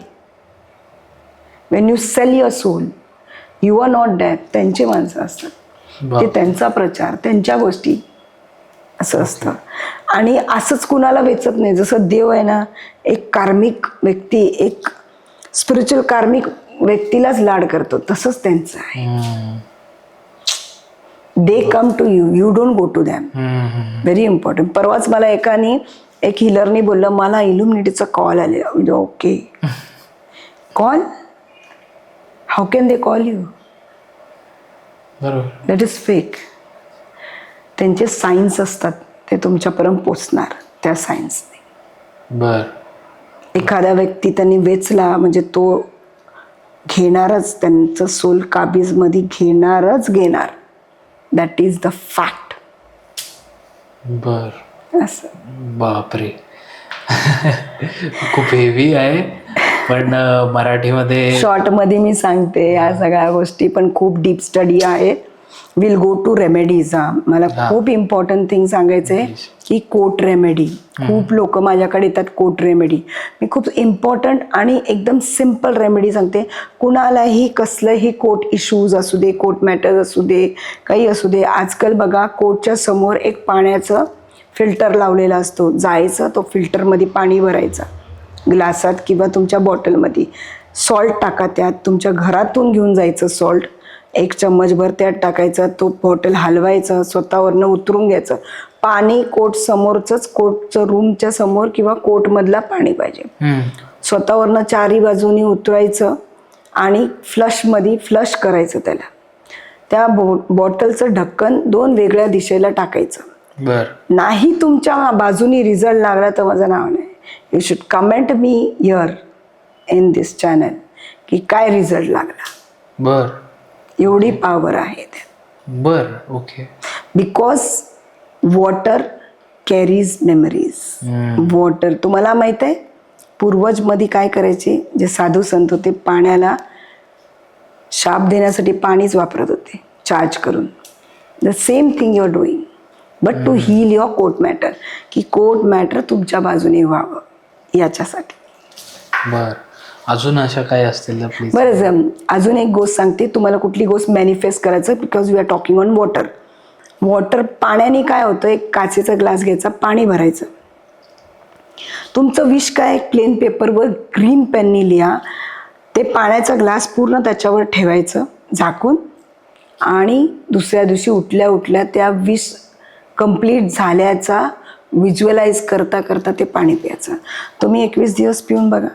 When you sell your soul, you are not dead. त्यांचे माणसं असतात, ते त्यांचा प्रचार, त्यांच्या गोष्टी असं असतं. आणि असंच कुणाला वेचत नाही. जसं देव आहे ना, एक कार्मिक व्यक्ती, एक स्पिरिच्युअल कार्मिक व्यक्तीलाच लाड करतो, तसंच त्यांचं आहे. They come to you, you don't go to them. Very important. परवाच मला एक हिलरनी बोललं, मला इल्युमिनिटीचा कॉल आले. Okay, call? How can they call you? That is fake. त्यांचे सायन्स असतात, ते तुमच्यापर्यंत पोचणार त्या सायन्सने. एखाद्या व्यक्ती त्यांनी वेचला म्हणजे तो घेणारच, त्यांचं सोल काबीजमध्ये घेणार. That is the fact. असं. बापरे. खूप हेवी आहे, पण मराठीमध्ये शॉर्टमध्ये मी सांगते या सगळ्या गोष्टी, पण खूप डीप स्टडी आहे. Will go to remedies. मला खूप इम्पॉर्टंट थिंग सांगायचंय, की कोट रेमेडी. खूप लोक माझ्याकडे येतात कोट रेमेडी. मी खूप इम्पॉर्टंट आणि एकदम सिम्पल रेमेडी सांगते. कुणालाही कसलंही कोट इश्यूज असू दे, कोट मॅटर्स असू दे, काही असू दे. आजकाल बघा, कोटच्या समोर एक पाण्याचं फिल्टर लावलेला असतो. जायचं, तो फिल्टरमध्ये पाणी भरायचं ग्लासात किंवा तुमच्या बॉटलमध्ये. सॉल्ट टाका त्यात, तुमच्या घरातून घेऊन जायचं सॉल्ट, 1 चम्मचभर त्यात टाकायचं, तो बॉटल हलवायचं, स्वतःवरनं उतरून घ्यायचं. पाणी कोट समोरचंच, कोटचं रूमच्या समोर किंवा कोटमधला पाणी पाहिजे. स्वतःवरनं 4ही बाजूनी उतरायचं आणि फ्लशमध्ये फ्लश करायचं त्याला. त्या बॉटलचं ढक्कन 2 वेगळ्या दिशेला टाकायचं. नाही तुमच्या बाजूनी रिझल्ट लागला तर माझं नाव नाही. You should comment me here in this channel की काय रिझल्ट लागला. एवढी पॉवर आहे त्यात. Okay. Because water carries memories. Water, तुम्हाला माहित आहे पूर्वजमध्ये काय करायचे, जे साधू संत होते, पाण्याला शाप देण्यासाठी पाणीच वापरत होते, चार्ज करून. The same thing you are doing, but to heal your court matter, की कोट मॅटर तुमच्या बाजूने व्हावं याच्यासाठी. अजून अशा काय असतील प्लीज? बरं, अजून एक गोष्ट सांगते. तुम्हाला कुठली गोष्ट मॅनिफेस्ट करायचं, because we are talking on water. Water, पाण्याने काय होतं, एक काचेचा ग्लास घ्यायचा, पाणी भरायचं. तुमचं विश काय, प्लेन पेपरवर ग्रीन पेननी लिहा. ते पाण्याचा ग्लास पूर्ण त्याच्यावर ठेवायचं झाकून, आणि दुसऱ्या दिवशी उठल्या उठल्या त्या विश कंप्लीट झाल्याचा व्हिज्युअलाइज करता करता ते पाणी प्यायचं. तुम्ही 21 दिवस पिऊन बघा,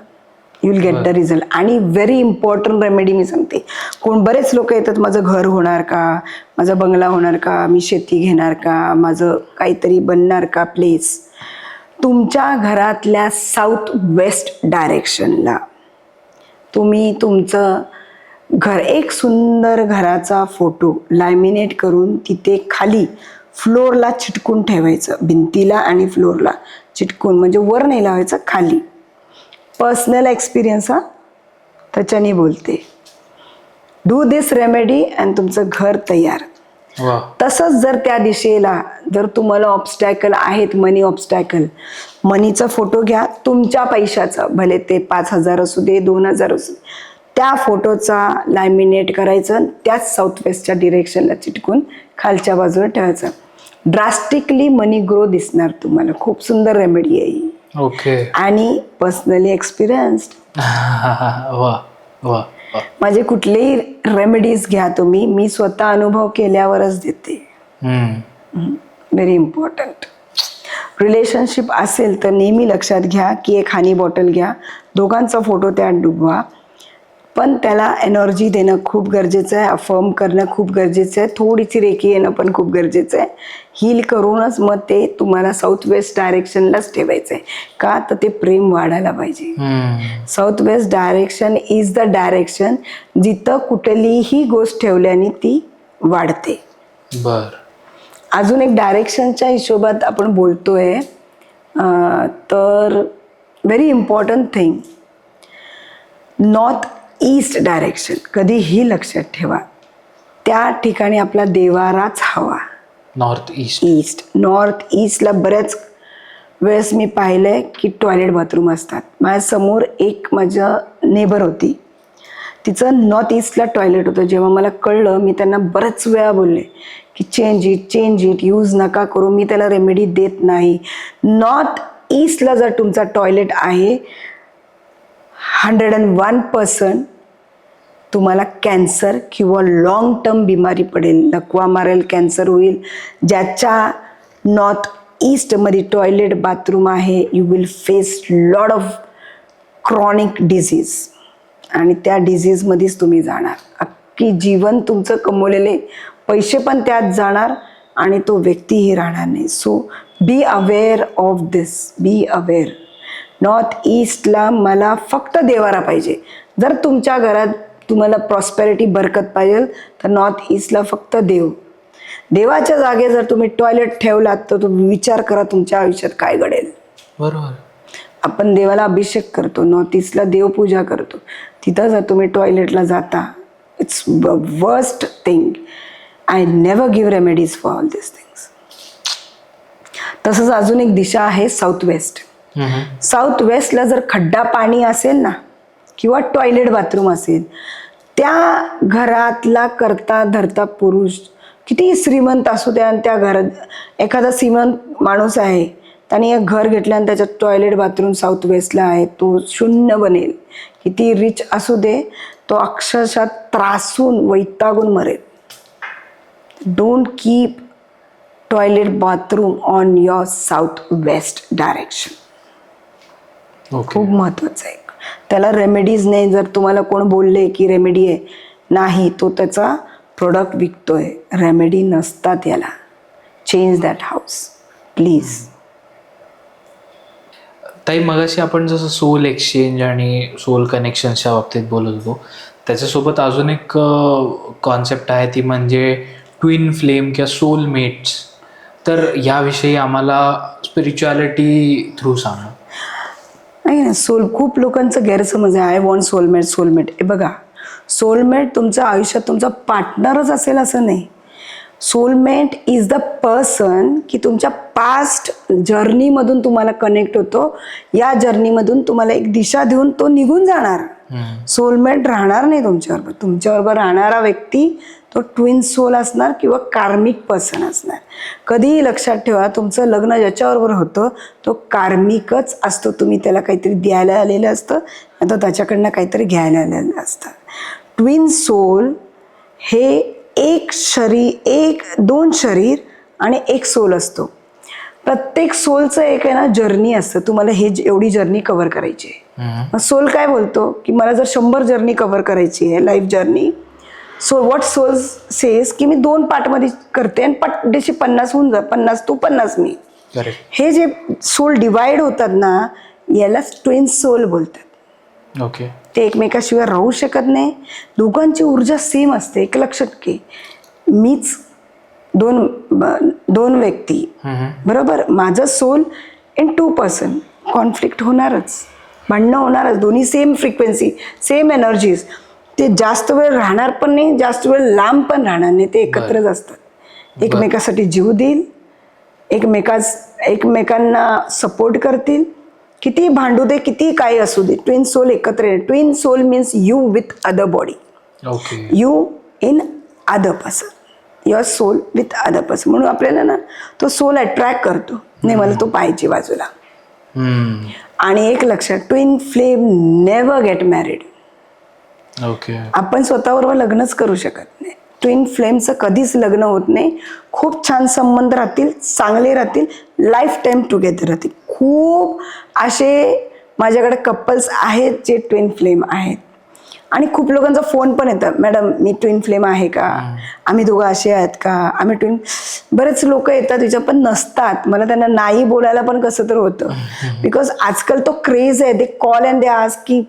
you will get the result. आणि व्हेरी इम्पॉर्टंट रेमेडी मी सांगते. बरेच लोक येतात, माझं घर होणार का, माझा बंगला होणार का, मी शेती घेणार का, माझं काहीतरी बनणार का प्लेस. तुमच्या घरातल्या साऊथ वेस्ट डायरेक्शनला तुम्ही तुमचं घर, एक सुंदर घराचा फोटो लॅमिनेट करून तिथे खाली फ्लोअरला चिटकून ठेवायचं, भिंतीला आणि फ्लोअरला चिटकून, म्हणजे वर नाही लावायचं, खाली. पर्सनल एक्सपिरियन्स हा, त्याच्याने बोलते. डू दिस रेमेडी आणि तुमचं घर तयार. तसंच जर त्या दिशेला जर तुम्हाला ऑब्स्टॅकल आहेत, मनी ऑब्स्टॅकल, मनीचा फोटो घ्या, तुमच्या पैशाचा, भले ते 5,000 असू दे, 2,000 असू दे, त्या फोटोचा लॅमिनेट करायचं, त्याच साऊथ वेस्टच्या डिरेक्शनला चिटकून खालच्या बाजूला ठेवायचं. ड्रास्टिकली मनी ग्रो दिसणार तुम्हाला. खूप सुंदर रेमेडी आहे ही. ओके. आणि पर्सनली एक्सपिरियन्स्ड. माझे कुठलेही रेमेडीज घ्या तुम्ही, मी स्वतः अनुभव केल्यावरच देते. Very important. रिलेशनशिप असेल तर नेहमी लक्षात घ्या की एक हनी बॉटल घ्या, दोघांचा फोटो त्यात डुबवा, पण त्याला एनर्जी देणं खूप गरजेचं आहे, अफर्म करणं खूप गरजेचं आहे, थोडीशी रेकी येणं पण खूप गरजेचं आहे. हील करूनच मग ते तुम्हाला साऊथ वेस्ट डायरेक्शनलाच ठेवायचं आहे. का तर ते प्रेम वाढायला पाहिजे. South west direction is the direction जिथं कुठलीही गोष्ट ठेवल्याने ती वाढते. बर. अजून एक डायरेक्शनच्या हिशोबात आपण बोलतोय तर very important thing, north east direction. कधीही लक्षात ठेवा, त्या ठिकाणी आपला देवाराच हवा. North east. नॉर्थ ईस्टला बऱ्याच वेळेस मी पाहिलंय की टॉयलेट बाथरूम असतात. माझ्यासमोर एक माझ्या नेबर होती, तिचं नॉर्थ ईस्टला टॉयलेट होतं. जेव्हा मला कळलं, मी त्यांना बऱ्याच वेळा बोलले की चेंज इट, यूज नका करू. मी त्याला रेमेडी देत नाही. नॉर्थ ईस्टला जर तुमचा टॉयलेट आहे, 101% तुम्हाला कॅन्सर किंवा लॉंग टर्म बिमारी पडेल, लकवा मारेल, कॅन्सर होईल. ज्याच्या नॉर्थ ईस्टमध्ये टॉयलेट बाथरूम आहे, you will face lot of chronic disease, आणि त्या डिझीजमध्येच तुम्ही जाणार. अख्खी जीवन तुमचं कमवलेले पैसे पण त्यात जाणार आणि तो व्यक्तीही राहणार नाही. So be aware of this, be aware. North ईस्टला मला फक्त देवारा पाहिजे. जर तुमच्या घरात तुम्हाला प्रॉस्पेरिटी, बरकत पाहिजे तर नॉर्थ ईस्टला फक्त देव. देवाच्या जागे जर तुम्ही टॉयलेट ठेवलात तर तुम्ही विचार करा तुमच्या आयुष्यात काय घडेल. बरोबर. आपण देवाला अभिषेक करतो, नॉर्थ ईस्टला देवपूजा करतो, तिथं जर तुम्ही टॉयलेटला जाता, its worst thing. I never give remedies for all this things. तसंच अजून एक दिशा आहे साऊथ वेस्ट. साऊथ वेस्टला जर खड्डा पाणी असेल ना, किंवा टॉयलेट बाथरूम असेल, त्या घरातला करता धरता पुरुष किती श्रीमंत असू द्या, आणि त्या घरात एखादा श्रीमंत माणूस आहे, त्याने एक घर घेतलं आणि त्याच्यात टॉयलेट बाथरूम साऊथ वेस्टला आहे, तो शून्य बनेल. किती रिच असू दे, तो अक्षरशः त्रासून वैतागून मरेल. Don't keep toilet bathroom on your south west direction. खूप महत्वाचं आहे. त्याला रेमेडीज नाही. जर तुम्हाला कोण बोलले की रेमेडी आहे, नाही, तो त्याचा प्रोडक्ट विकतोय. रेमेडी नसतात याला. Change that house please. ताई, मगाशी आपण जसं सोल एक्सचेंज आणि सोल कनेक्शनच्या बाबतीत बोलत होतो, त्याच्यासोबत अजून एक कॉन्सेप्ट आहे, ती म्हणजे ट्विन फ्लेम किंवा सोलमेट्स. तर याविषयी आम्हाला स्पिरिच्युअलिटी थ्रू सांगा. नाही ना, खूप लोकांचं गैरसमज आहे, आय वॉन्ट सोलमेट. हे बघा, सोलमेट तुमच्या आयुष्यात तुमचा पार्टनरच असेल असं नाही. सोलमेट इज द पर्सन की तुमच्या पास्ट जर्नीमधून तुम्हाला कनेक्ट होतो. या जर्नीमधून तुम्हाला एक दिशा देऊन तो निघून जाणार. सोलमेट राहणार नाही तुमच्याबरोबर. तुमच्याबरोबर राहणारा व्यक्ती तो ट्विन सोल असणार किंवा कार्मिक पर्सन असणार. कधीही लक्षात ठेवा, तुमचं लग्न ज्याच्याबरोबर होतं तो कार्मिकच असतो. तुम्ही त्याला काहीतरी द्यायला आलेलं असतं, आता त्याच्याकडनं काहीतरी घ्यायला आलेलं असतं. ट्विन सोल हे दोन शरीर आणि एक सोल असतो. प्रत्येक सोलचं एक आहे ना जर्नी असतं, तुम्हाला एवढी जर्नी कव्हर करायची आहे. मग सोल काय बोलतो की मला जर 100 जर्नी कव्हर करायची आहे, life journey, so what soul says की मी 2 पार्टमध्ये करते आणि पटदेशी 50 होऊन जा, 50 तू 50 मी. हे जे सोल डिवाइड होतात ना, यालाच ट्विन सोल बोलतात. ओके. ते एकमेकाशिवाय राहू शकत नाही. दोघांची ऊर्जा सेम असते. एक लक्षात घे, मीच दोन व्यक्ती, बरोबर, माझं सोल इन 2 पर्सन, कॉन्फ्लिक्ट होणारच, भांडणं होणारच. दोन्ही सेम फ्रिक्वेन्सी, सेम एनर्जीज. ते जास्त वेळ राहणार पण नाही, जास्त वेळ लांब पण राहणार नाही. ते एकत्रच असतात. एकमेकासाठी जीव देईल, एकमेकांना सपोर्ट करतील. किती भांडू दे, किती काही असू दे, ट्विन सोल एकत्र आहे. Twin soul means you with other body, you in other person, your soul with other person. म्हणून आपल्याला ना तो सोल अट्रॅक्ट करतो, नाही मला तो पाहिजे बाजूला. आणि एक लक्षात, twin flame never get married. आपण स्वतःबरोबर लग्नच करू शकत नाही. ट्विन फ्लेमचं कधीच लग्न होत नाही. खूप छान संबंध राहतील, चांगले राहतील, लाईफ टाईम टुगेदर राहतील. खूप असे माझ्याकडे कपल्स आहेत जे ट्विन फ्लेम आहेत. आणि खूप लोकांचा फोन पण येतात, मॅडम मी ट्विन फ्लेम आहे का, आम्ही दोघं असे आहेत का, आम्ही ट्विन. बरेच लोक येतात तिच्या पण नसतात. मला त्यांना नाही बोलायला पण कसं तर होतं, बिकॉज आजकाल तो क्रेज आहे. They call and they ask की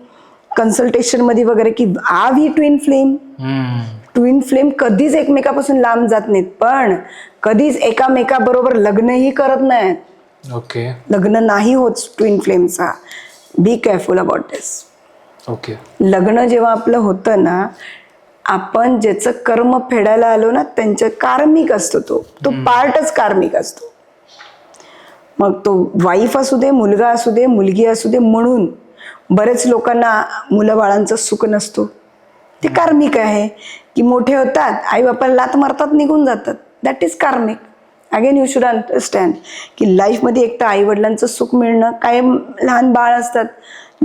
कन्सल्टेशन मध्ये वगैरे की are we twin flame. Twin flame कधीच एकमेकापासून लांब जात नाहीत, पण कधीच एकामेकाबरोबर लग्नही करत नाहीत. लग्न नाही होत ट्विन फ्लेमचा. बी केअरफुल अबाउट दिस. लग्न जेव्हा आपलं होतं ना, आपण ज्याचं कर्म फेडायला आलो ना, त्यांच्या कार्मिक असतो. तो पार्टच कार्मिक असतो. मग तो वाईफ असू दे, मुलगा असू दे, मुलगी असू दे. म्हणून बरेच लोकांना मुलं बाळांचं सुख नसतो. ते कार्मिक आहे की मोठे होतात, आई बापाला लात मारतात, निघून जातात. दॅट इज कार्मिक. अगेन यू शुड अंडरस्टँड की लाईफमध्ये एक तर आईवडिलांचं सुख मिळणं, काय लहान बाळ असतात,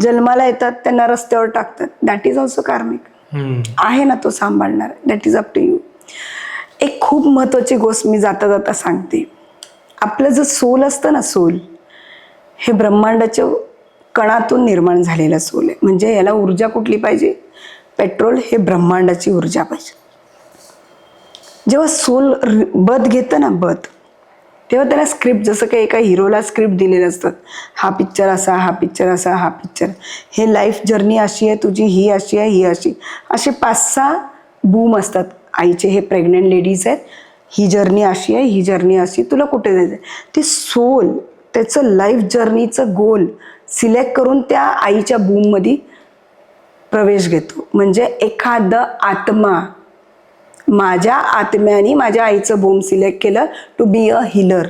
जन्माला येतात, त्यांना रस्त्यावर टाकतात. दॅट इज ऑल्सो कार्मिक. आहे ना तो सांभाळणार. That is up to you. एक खूप महत्त्वाची गोष्ट मी जाता जाता सांगते. आपलं जे सोल असतं ना, सोल हे ब्रह्मांडाच्या कणातून निर्माण झालेला सोल आहे. म्हणजे याला ऊर्जा कुठली पाहिजे? पेट्रोल. हे ब्रह्मांडाची ऊर्जा पाहिजे. जेव्हा सोल बध घेतं ना, बध, तेव्हा त्याला स्क्रिप्ट, जसं काही एका हिरोला स्क्रिप्ट दिलेलं असतं, हा पिक्चर असा, हा पिक्चर असा, हा पिक्चर, हे लाईफ जर्नी अशी आहे तुझी, ही अशी आहे, ही अशी, असे 5-6 बूम असतात आईचे. हे प्रेग्नंट लेडीज आहेत, ही जर्नी अशी आहे, ही जर्नी अशी, तुला कुठे जायचं. ते सोल त्याचं लाईफ जर्नीचं गोल सिलेक्ट करून त्या आईच्या बूममध्ये प्रवेश घेतो. म्हणजे एखादं आत्मा, माझ्या आत्म्याने माझ्या आईचं बूम सिलेक्ट केलं to be a healer.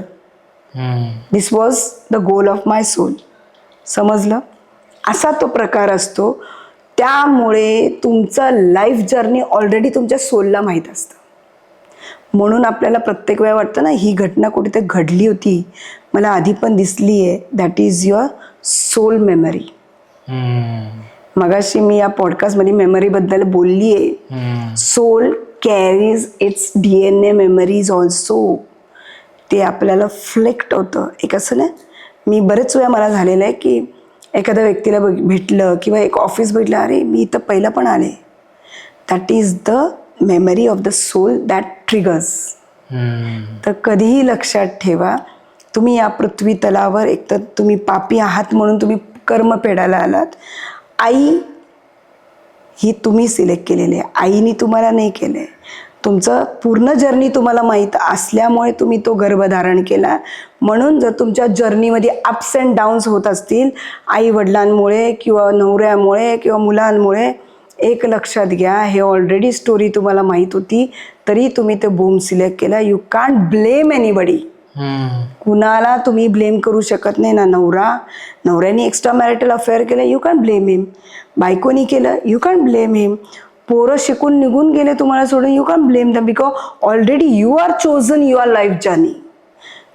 This was the goal of my soul. समजलं? असा तो प्रकार असतो. त्यामुळे तुमचं लाईफ जर्नी ऑलरेडी तुमच्या सोलला माहीत असतं. म्हणून आपल्याला प्रत्येक वेळा वाटतं ना, ही घटना कुठे घडली होती, मला आधी पण दिसली आहे. That is your soul memory. मगाशी मी या पॉडकास्टमध्ये मेमरीबद्दल बोलली आहे. Soul carries its DNA memories also. ते आपल्याला फ्लेक्ट होतं. एक असं ना, मी बरेच वेळा मला झालेलं आहे की एखाद्या व्यक्तीला भेटलं किंवा एक ऑफिस भेटलं, अरे मी इथं पहिलं पण आले. That is the memory of the soul that triggers. तर कधीही लक्षात ठेवा, तुम्ही या पृथ्वी तलावर एकतर तुम्ही पापी आहात म्हणून तुम्ही कर्म फेडायला आलात. आई ही तुम्ही सिलेक्ट केलेली आहे, आईने तुम्हाला नाही केलं आहे. तुमचं पूर्ण जर्नी तुम्हाला माहीत असल्यामुळे तुम्ही तो गर्भधारण केला. म्हणून जर तुमच्या जर्नीमध्ये अप्स अँड डाऊन्स होत असतील आई वडिलांमुळे किंवा नवऱ्यामुळे किंवा मुलांमुळे, एक लक्षात घ्या, हे ऑलरेडी स्टोरी तुम्हाला माहीत होती, तरी तुम्ही ते बूम सिलेक्ट केला. You can't blame anybody. कुणाला तुम्ही ब्लेम करू शकत नाही. ना नवऱ्याने एक्स्ट्रा मॅरिटल अफेअर केलं, यू कांट ब्लेम हिम. बायकोनी केलं, यू कांट ब्लेम हिम. पोरं शिकून निघून गेले तुम्हाला सोडून, you can't blame them, because already you are chosen your life journey.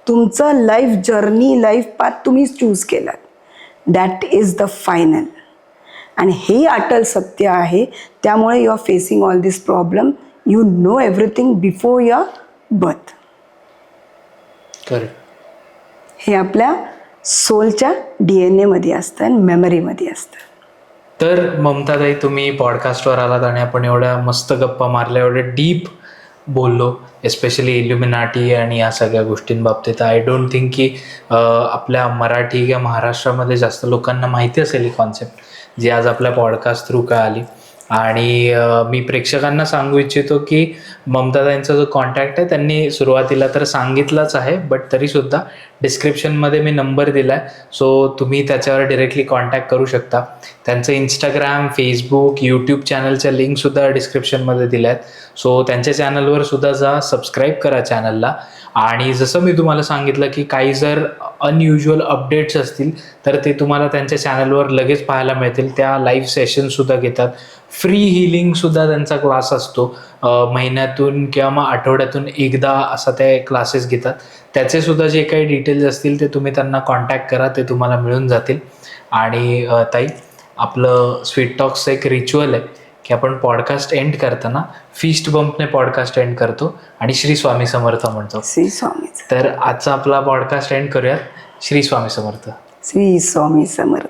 तुमचं लाईफ जर्नी, लाईफ पाथ तुम्हीच चूज केलात. That is the final. आणि हे अटल सत्य आहे. त्यामुळे you are facing all this problem. You know everything before your birth. तर हे आपल्या सोलच्या DNA मध्ये असतं आणि मेमरीमध्ये असतं. तर ममताताई, तुम्ही पॉडकास्टवर आलात आणि आपण एवढ्या मस्त गप्पा मारल्या, एवढ्या डीप बोललो, एस्पेशली इल्युमिनाटी आणि या सगळ्या गोष्टींबाबतीत. आय डोंट थिंक की आपल्या मराठी किंवा महाराष्ट्रामध्ये जास्त लोकांना माहिती असेल ही कॉन्सेप्ट, जी आज आपल्या पॉडकास्ट थ्रू काय आली. आणि मी प्रेक्षकांना सांगू इच्छितो की ममताताईंचा जो कॉन्टॅक्ट आहे त्यांनी सुरुवातीला तर सांगितलंच आहे, बट तरीसुद्धा डिस्क्रिप्शनमध्ये मी नंबर दिला आहे, सो तुम्ही त्याच्यावर डिरेक्टली कॉन्टॅक्ट करू शकता. त्यांचं इंस्टाग्राम, फेसबुक, यूट्यूब चॅनलच्या लिंकसुद्धा डिस्क्रिप्शनमध्ये दिल्या आहेत. सो त्यांच्या चॅनलवर सुद्धा जा, सबस्क्राईब करा चॅनलला. आणि जसं मी तुम्हाला सांगितलं की काही जर अनयुज्युअल अपडेट्स असतील तर ते तुम्हाला त्यांच्या चॅनलवर लगेच पाहायला मिळतील. त्या लाईव्ह सेशनसुद्धा घेतात, फ्री हिलिंगसुद्धा त्यांचा क्लास असतो. महिन्यातून किंवा मग आठवड्यातून एकदा असा ते क्लासेस घेतात. त्याचेसुद्धा जे काही डिटेल्स असतील ते तुम्ही त्यांना कॉन्टॅक्ट करा, ते तुम्हाला मिळून जातील. आणि ताई, आपलं स्वीट टॉक्सचं एक रिच्युअल आहे की आपण पॉडकास्ट एंड करताना फिस्ट बंपने पॉडकास्ट एंड करतो आणि श्री स्वामी समर्थ म्हणतो. श्री स्वामी तर आजचा आपला पॉडकास्ट एंड करूयात. श्री स्वामी समर्थ. श्री स्वामी समर्थ.